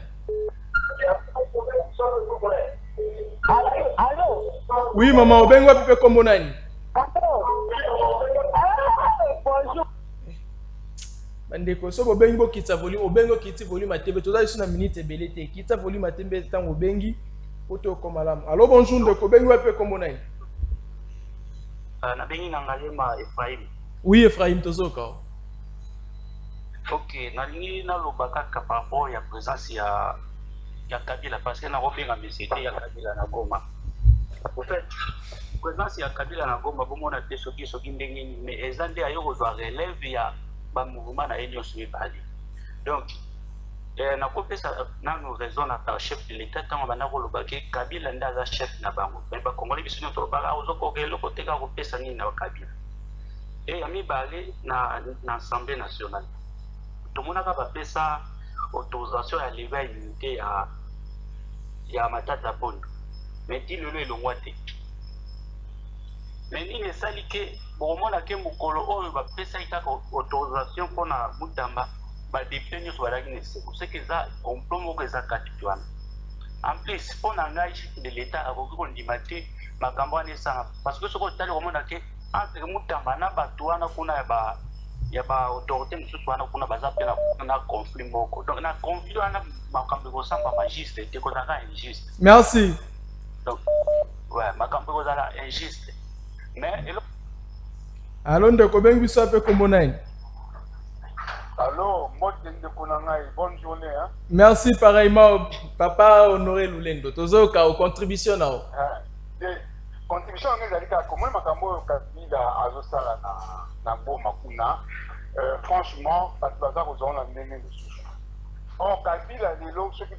Allô? Oui, maman, Obengi ape komonai. Bonjour. Bandeko, so Obengi bo kitsa volume, Obengi kiti volume atebe, toza ici na minute ebele te. Kitsa volume atembe tango Obengi, oto komalam. Allô, bonjour, Ndeko, Obengi ape komonai. Na bengi nangalema Ephraim. Oui, Ephraim tozoka. Ok, nalingi naloba kaka par rapport ya présence ya Kabila parce que na robenga mesete ya Kabila na Goma. En fait, présence ya Kabila na Goma bomona te soki ndenge mais ezande ayo ko doit relève ya ba mouvement na enyo sur bali. Donc na kopesa nanu raison na chef de l'état tango bana koloba ke Kabila ndaza chef na bango mais ba congolais biso to bala ozokokelo koteka kopesa nini na Kabila ya mibale na assemblée nationale tomonaka bapesa autorisation ya leva immunité ya Matata Ponyo mais ti lelo elongwa te mais nini esali ke bokomona ke mokolo oyo bapesa kaka autorisation mpona Mutamba badepute nyonso balaki na eseko seke eza complot moko eza kati wana en plus mpo na ngai chef de l'état akoki kondima te makambo wana esanga parce que soki otali komona ke entre Mutamba na bato wana kuna ya baautorité mosusu wana kuna baza mpe na conflit moko donc na conflit wana makambo ekosambama juste te kozalaka injuste. Merci. Donc ouais makambo ekozala injuste mais Allô ndeko bengi biso ape kombo nani? Allô, bonne journée. Hein? Merci pareillement, papa Honoré Lulendo. Tozo ka contribution nao. Contribution ngezali ka comment makambo Kabila azosala na boma kuna. Franchement, baza kozona ndenge mosusu. Or Kabila lelo soki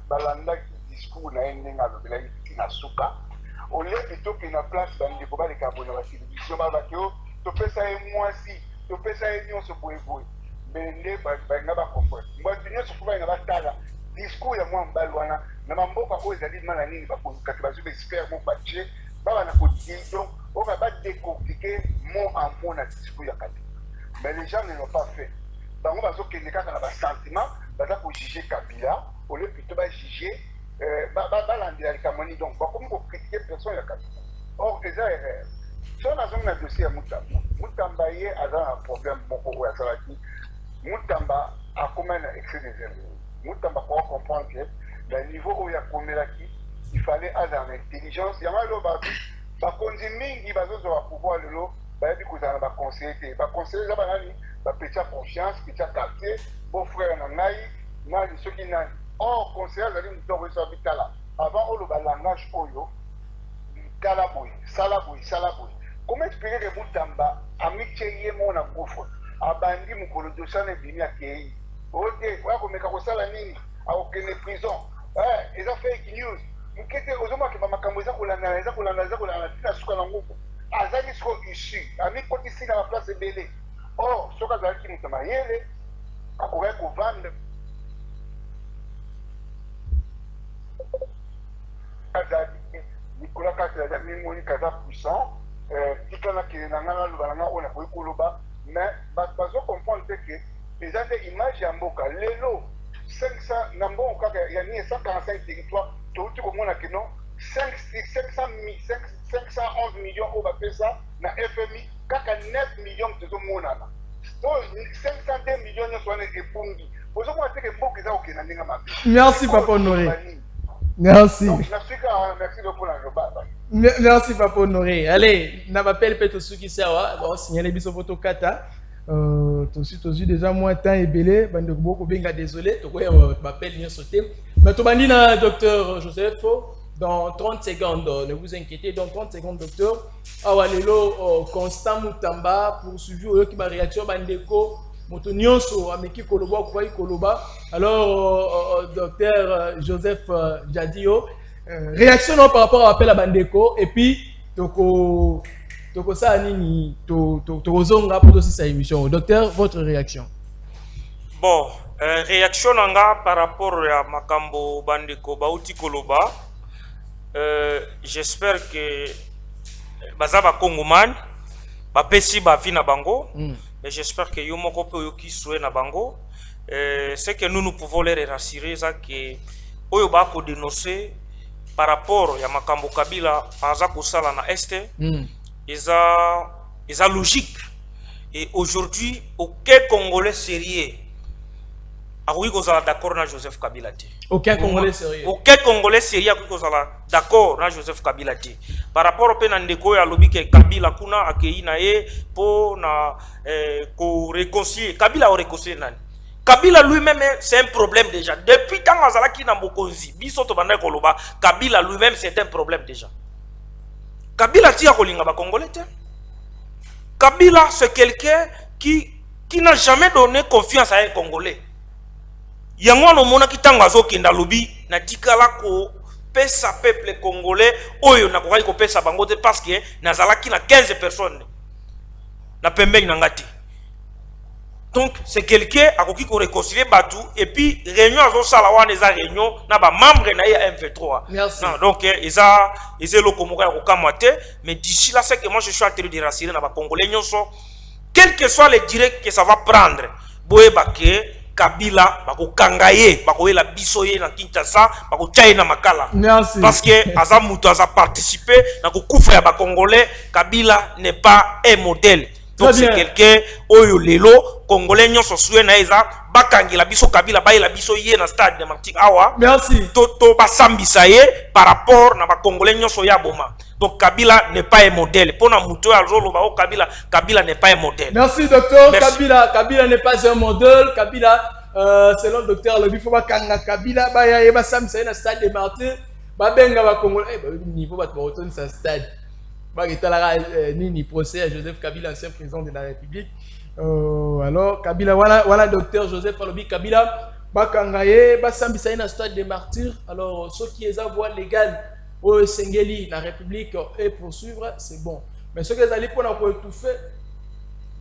balanda discours na ndenge alobela na suka. Au lieu plutôt que na place bande ko ba le carbone la télévision ba bakio to pesa mwasi, to pesa nyonso boyeboy. Bende banga ba comprendre moi binyo sokuba nga batala discours ya mwa mbalwana na mamboka ko ezali mana nini ba kati ba zube expert mo bache baba na kodie donc on va pas décortiquer mot en mot na discours ya kati mais les gens ne l'ont pas fait bango bazo kende kaka na ba sentiment baza ko juger Kabila au lieu plutôt ba juger landela likamoni donc ba comme ko critiquer personne ya kati or déjà erreur si on a un dossier à Mutamba ye a un problème beaucoup à Salaki. Mutamba a comme un excès de zèle. Mutamba pour comprendre que le niveau où il y a Komelaki, il fallait avoir l'intelligence. Il y a un lot de conduire qui va pouvoir le lot, bah du coup ça va conseiller, va conseiller ça va petit confiance, petit quartier, beau frère nangai, na ceux qui n'ont. Or conseiller ça dit nous devons là. Avant on le langage oyo, kalaboy, salaboy. Comment expliquer que Mutamba a mis chez mon agouffre? Abandi mukolo dosane bini akei ote wako meka kosala nini aokene prison ils ont fake news mukete ozoma ke makambo za kolanda tina suka na nguko azali siko ici ami koti sina la place belé oh soka za ki mutama yele akoka ko vendre kaza Nicolas Kaka mingoni kaza puissant tikana kinanga lubalanga ona ko koloba mais bazo comprendre que les gens des images en boka lelo 500 nambo kaka ya ni 145 territoires tout comme on a que non 511 millions au bapesa na FMI kaka 9 millions de monana donc 502 millions ne sont les pungi pozo moi te que mboka za okena ndinga mabe. Merci papa Honoré. Merci. Merci papa Honoré. Allez, na m'appelle peut ceux qui sawa, on signaler biso photo kata. Tosi déjà moins temps et belé, bande beaucoup benga désolé, to quoi m'appelle bien sauter. Mais to bandina docteur Joseph dans 30 secondes, ne vous inquiétez, dans 30 secondes docteur. Awalelo Constant Mutamba poursuivi au qui ba réaction bandeko moto nyonso ameki koloba kwa koloba. Alors docteur Joseph Jadio réaction par rapport à l'appel à Bandeko et puis toko ça nini to zonga pour aussi sa émission. Docteur, votre réaction? Bon, réaction nanga par rapport à makambo Bandeko bauti koloba. J'espère que bazaba Kongoman ba pesi ba vi na bango. Mais j'espère que yo moko pe yo ki soué na bango. C'est que nous pouvons les rassurer ça que oyo ba ko dénoncer par rapport à makambo Kabila aza kosala na este eza logique et aujourd'hui aucun Congolais sérieux akoki kozala d'accord na Joseph Kabila te. Aucun Congolais sérieux. Aucun Congolais sérieux akoki kozala d'accord na Joseph Kabila te. Par rapport pe na ndeko ya lobi ke Kabila kuna akei na ye po na ko réconcilier Kabila o réconcilier nani. Kabila lui-même, c'est un problème déjà. Depuis tant que na Mokonzi, biso to banda koloba, Kabila lui-même c'est un problème déjà. Kabila tia kolinga ba Congolais. Kabila c'est quelqu'un qui n'a jamais donné confiance à un Congolais. yango wana omonaki ntango azokenda alobi natikala kopesa peuple congolais oyo nakokaki kopesa bango te parce que nazalaki na 15 personnes na pembeni na nga te. Donc c'est quelqu'un a qui réconcilier Batou et puis réunion à Zosala wana eza réunion na ba membre na ya M23. Merci. Non, donc eza le komoka ko kamate mais d'ici là c'est que moi je suis en train de rassurer na ba congolais nyonso quel que soit le direct que ça va prendre boye baké Kabila bako kangaye bako la bisoye na Kinshasa bako tchaye na makala. Merci. Parce que aza muto aza participer na ko kufa ya ba congolais. Kabila n'est pas un modèle. Donc c'est quelqu'un oyo lelo congolais nyonso sué na eza bakangi la biso Kabila baye la biso ye na stade de Martinique awa. Merci. To basambisa ye par rapport na ba congolais nyonso ya boma. Donc Kabila n'est pas un modèle. Pour na muto azolo ba Kabila n'est pas un modèle. Merci docteur. Merci. Kabila n'est pas un modèle. Kabila selon le docteur le faut bakanga Kabila baya ye basambisa ye na stade de Martinique babenga ba congolais niveau ba retourner sa stade. Ni procès à Joseph Kabila, ancien président de la République. Alors, Kabila, voilà docteur Joseph Alobi Kabila, Bakangaye, Basambisaï na stade des martyrs. Alors, ceux qui ont voie légale au Sengeli, la République, et poursuivre, c'est bon. Mais ceux qui allaient pour étouffer,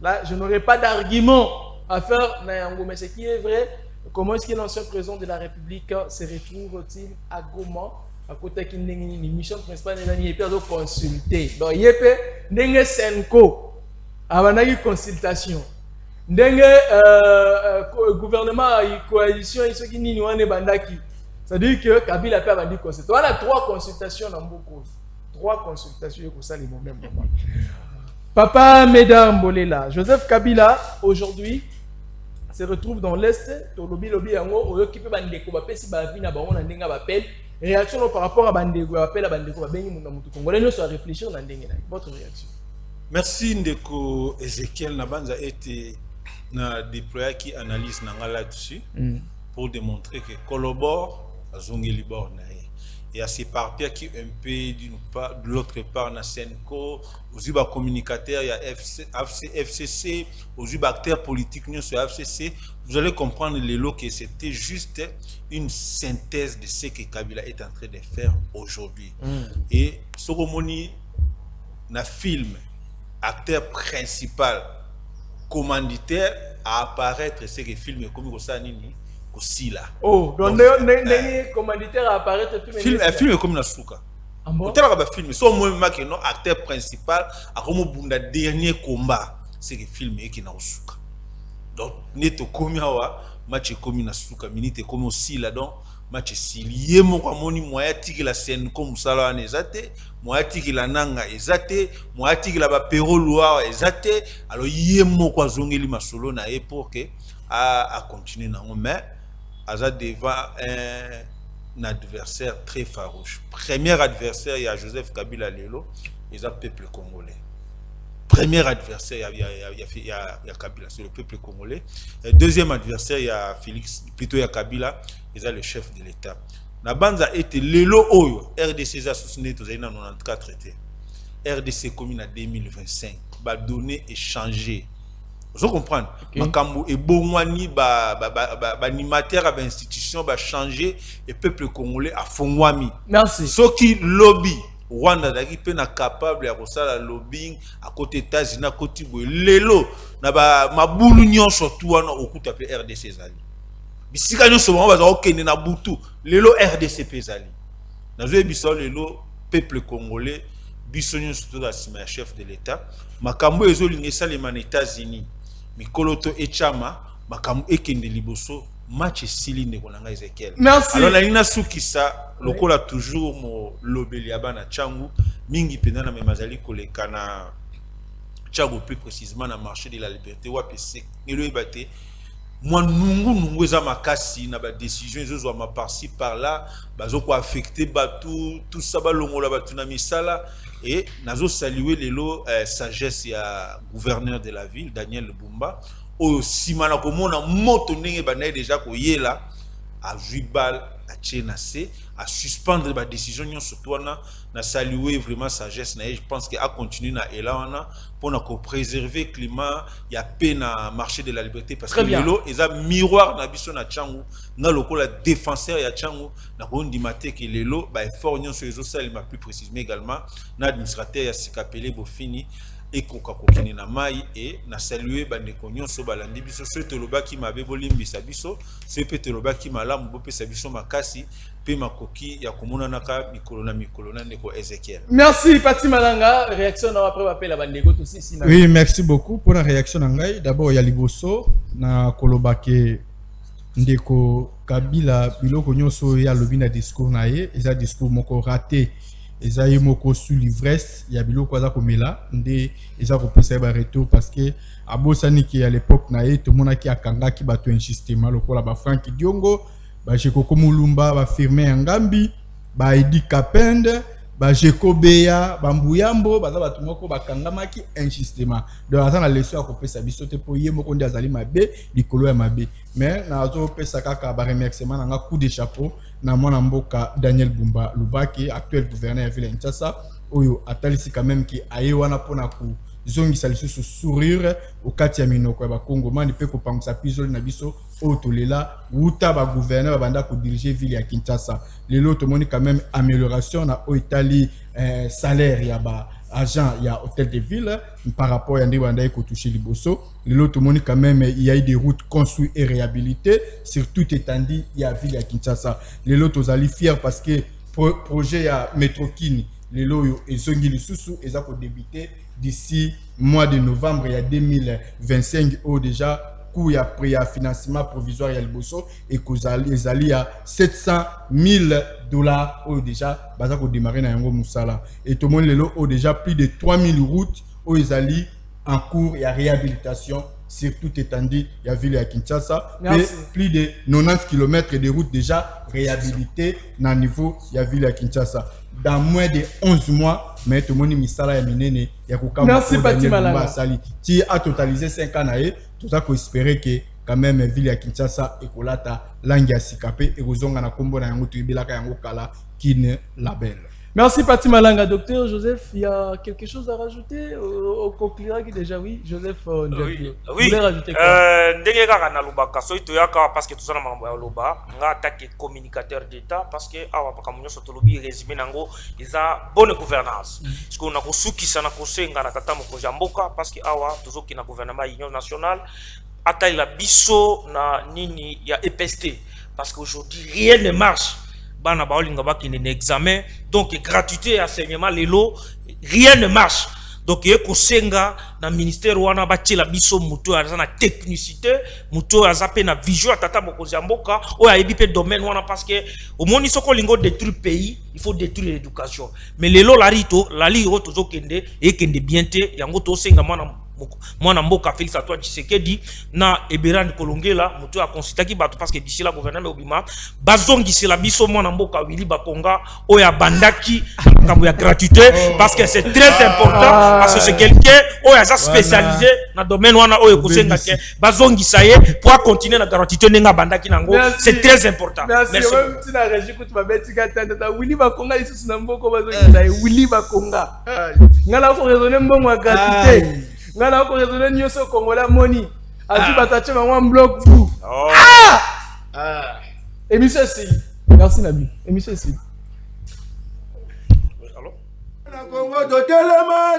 là, je n'aurai pas d'argument à faire. Mais ce qui est vrai, comment est-ce que l'ancien président de la République se retrouve-t-il à Goma? À côté qui n'est une mission principale de l'année, il peut consulter. Donc, il peut n'engue senko, avant une consultation. N'engue gouvernement, coalition, ils sont qui n'y ont bandaki. C'est-à-dire que Kabila peut avoir dit consultation. On a 3 consultations dans beaucoup. 3 consultations pour ça les mêmes moments. Papa Mesdames Bolela, Joseph Kabila aujourd'hui se retrouve dans l'est. Tolobi lobi yango oyo qui peut bandeko ba pesi ba vina ba on ndenga ba appel. Réaction par rapport à Bandeko, appel à Bandeko, Congolais, nous sommes réfléchir dans votre réaction. Merci Ndeko Ezekiel Nabanza été déployé qui analyse là-dessus pour démontrer que collabore à Zongelibor et à ces parties qui un peu d'une part de l'autre part na Senko aux uba communicateurs il y a FCC aux uba acteurs politiques nous sur FCC vous allez comprendre les lots que c'était juste une synthèse de ce que Kabila est en train de faire aujourd'hui et Soromoni na film acteur principal commanditaire à apparaître c'est que film comme ça nini Kosila. Oh, donc les commanditaires apparaissent film comme la souka. Peut-être que le film, c'est au moins que non acteur principal a comme bunda dernier combat, c'est le film qui na souka. Donc neto komi awa match komi na souka minute comme aussi là donc match silié mo kwa moni moya tiki la scène comme ça là nezate, moya tiki la nanga ezate, moya tiki la ba pero loa ezate, alors yemo kwa zongeli masolo na époque à continuer na mais Aza devant un adversaire très farouche. Premier adversaire, il y a Joseph Kabila Lelo, il y a le peuple congolais. Premier adversaire, il y a Kabila, c'est le peuple congolais. Deuxième adversaire, il y a Félix, plutôt il y a Kabila, il y a le chef de l'État. Nabanza était Lelo Oyo, RDC a soutenu tous les 94 traités. RDC commune en 2025, va donner et changer. Vous comprenez? Makambo et Bongwani animateur à institution va changer et peuple congolais à Fongwami. Merci. Ce qui lobby Rwanda d'aki pe na capable à la lobbying à côté États-Unis à côté lelo na ba mabulu nyonso tout wana okuta pe RDC zali. Bisika nyonso ba za okende na butu lelo RDC pe zali. Na zo biso lelo peuple congolais biso nyonso to da sima chef de l'État makambo ezolinga salema na États-Unis. Mikoloto Echama, Makamu Ekende Liboso, match Siline Konanga Ezekiel. Merci. Alors, la Nina Soukissa, lokola toujours mo lobeliaba na Tchangu, Mingi Penana Memazali Kolekana Tchangu plus précisément na marché de la liberté, Wapese, Nelo Ebate, moi nungu eza makasi na ba décision ezo ma par-ci par-là, bazoko affecté batu, tout ça ba longola batu na misala. Et nazo saluer lelo sagesse ya gouverneur de la ville Daniel Bumba au simana komona moto ndenge banaye déjà ko yela a 8 balles a tchenase à suspendre la décision surtout na saluer vraiment sagesse na je pense que à continuer na elana pour na préserver climat il y a peine à marché de la liberté parce que lelo eza miroir na biso na changu na lokola défenseur ya changu na ko ndimate que lelo ba effort nyon sur les autres ma plus précisément également na administrateur ya sikapele bofini et kokakokene na mai et na saluer bandeko nyonso balandi biso so tolobaki mabe bolimbisa biso so pe tolobaki malamu bopesa biso makasi pe makoki ya komona naka mikolo na ndeko Ezekiel. Merci Pati Malanga, réaction après appel à bandeko to si. Oui, merci beaucoup pour la réaction ngai. D'abord ya liboso na kolobake ndeko Kabila biloko nyonso ya lobina discours na ye, eza discours moko raté. Eza yemoko sous l'ivresse ya biloko aza komela nde eza kopesa ba retour parce que abosani ki à l'époque na ye to monaki akanga ki bato insistement lokola ba Frank Diongo ba Jekoko Mulumba ba Firmin Ngambi ba Edi Kapende ba Jekobeya ba Mbuyambo baza bato moko bakangamaki insistement donc aza na leçon ya kopesa biso te po yemoko nde azali mabe likolo ya mabe mais na azo pesa kaka ba remerciement na nga coup de chapeau na mwana mboka Daniel Bumba Lubaki actuel gouverneur ya ville Kinshasa oyo atalisi quand même ki aye wana pona ku zongisa lisusu sourire au kati ya minoko ya bakongomani pe kopangisa pizoli na biso oyo tolela wuta ba gouverneur banda ko diriger ville ya Kinshasa lelo tomoni quand même amélioration na oyo itali salaire ya ba agent ya hôtel de ville par rapport à ndibanda ko toucher liboso lelo tomoni quand même il y a eu des routes construites et réhabilitées sur toute étendue ya ville ya Kinshasa lelo tozali fier parce que projet ya Metrokini lelo yo ezongi lisusu eza ko débuter d'ici mois de novembre il y a 2025 au déjà coût ya financement provisoire ya liboso et kozali ya $700,000 au déjà baza ko démarrer na yango musala et tout le monde lelo au déjà plus de 3000 routes au ezali en cours ya réhabilitation sur toute étendue ya ville ya Kinshasa et plus de 90 km de routes déjà réhabilitées na niveau ya ville ya Kinshasa dans moins de 11 mois mais tout le monde misala ya minene ya kokamba. Merci Pati Malanga. Ti a totalisé 5 ans nae tout ça ko espérer que quand même ville ya Kinshasa ekolata langi ya sikape et kozonga na kombo na yango tuyebelaka yango kala Kin Label. Merci Pati Malanga. Docteur Joseph, il y a quelque chose à rajouter au conclura qui déjà oui Joseph oui. Vous voulez rajouter quoi? Ndenge kaka na lobaka so itoyaka parce que tout ça na mambo ya loba nga attaquer communicateur d'état parce que awa pakamunyo so tolobi résumé nango eza bonne gouvernance parce qu'on a kosukisa na kosenga na tata moko jamboka parce que awa tozoki na gouvernement union nationale attaque la biso na nini ya EPST parce qu'aujourd'hui rien ne marche. Bana baolinga bakine na examen donc gratuité enseignement lelo rien ne marche donc ekosenga na ministère wana batila biso muto aza na technicité muto aza pe na vision tata mokozi mboka o ayebi pe domaine wana parce que au moni soko lingo détruire pays il faut détruire l'éducation mais lelo la liro tozokende ekende bien te yango to senga mwana mboka Félix Antoine Tshisekedi na Eberan Kolongela muto a consultaki bato parce que d'ici la gouvernement obima bazongisi la biso mwana mboka Willy Bakonga oya bandaki kambo ya gratuité parce que c'est très important parce que c'est quelqu'un oya za spécialisé na domaine wana oya kosenga ke bazongisa ye pour continuer na gratuité nenga bandaki nango c'est très important. Merci. Même si na régie kuti babetika tata Willy Bakonga isusu na mboko bazongisa ye Willy Bakonga ngala ko raisonner mbongo ya gratuité ngana ko raisonner nyoso Congolais moni azu batache mwa bloc vous émission si merci Nabi émission si na Congo to telema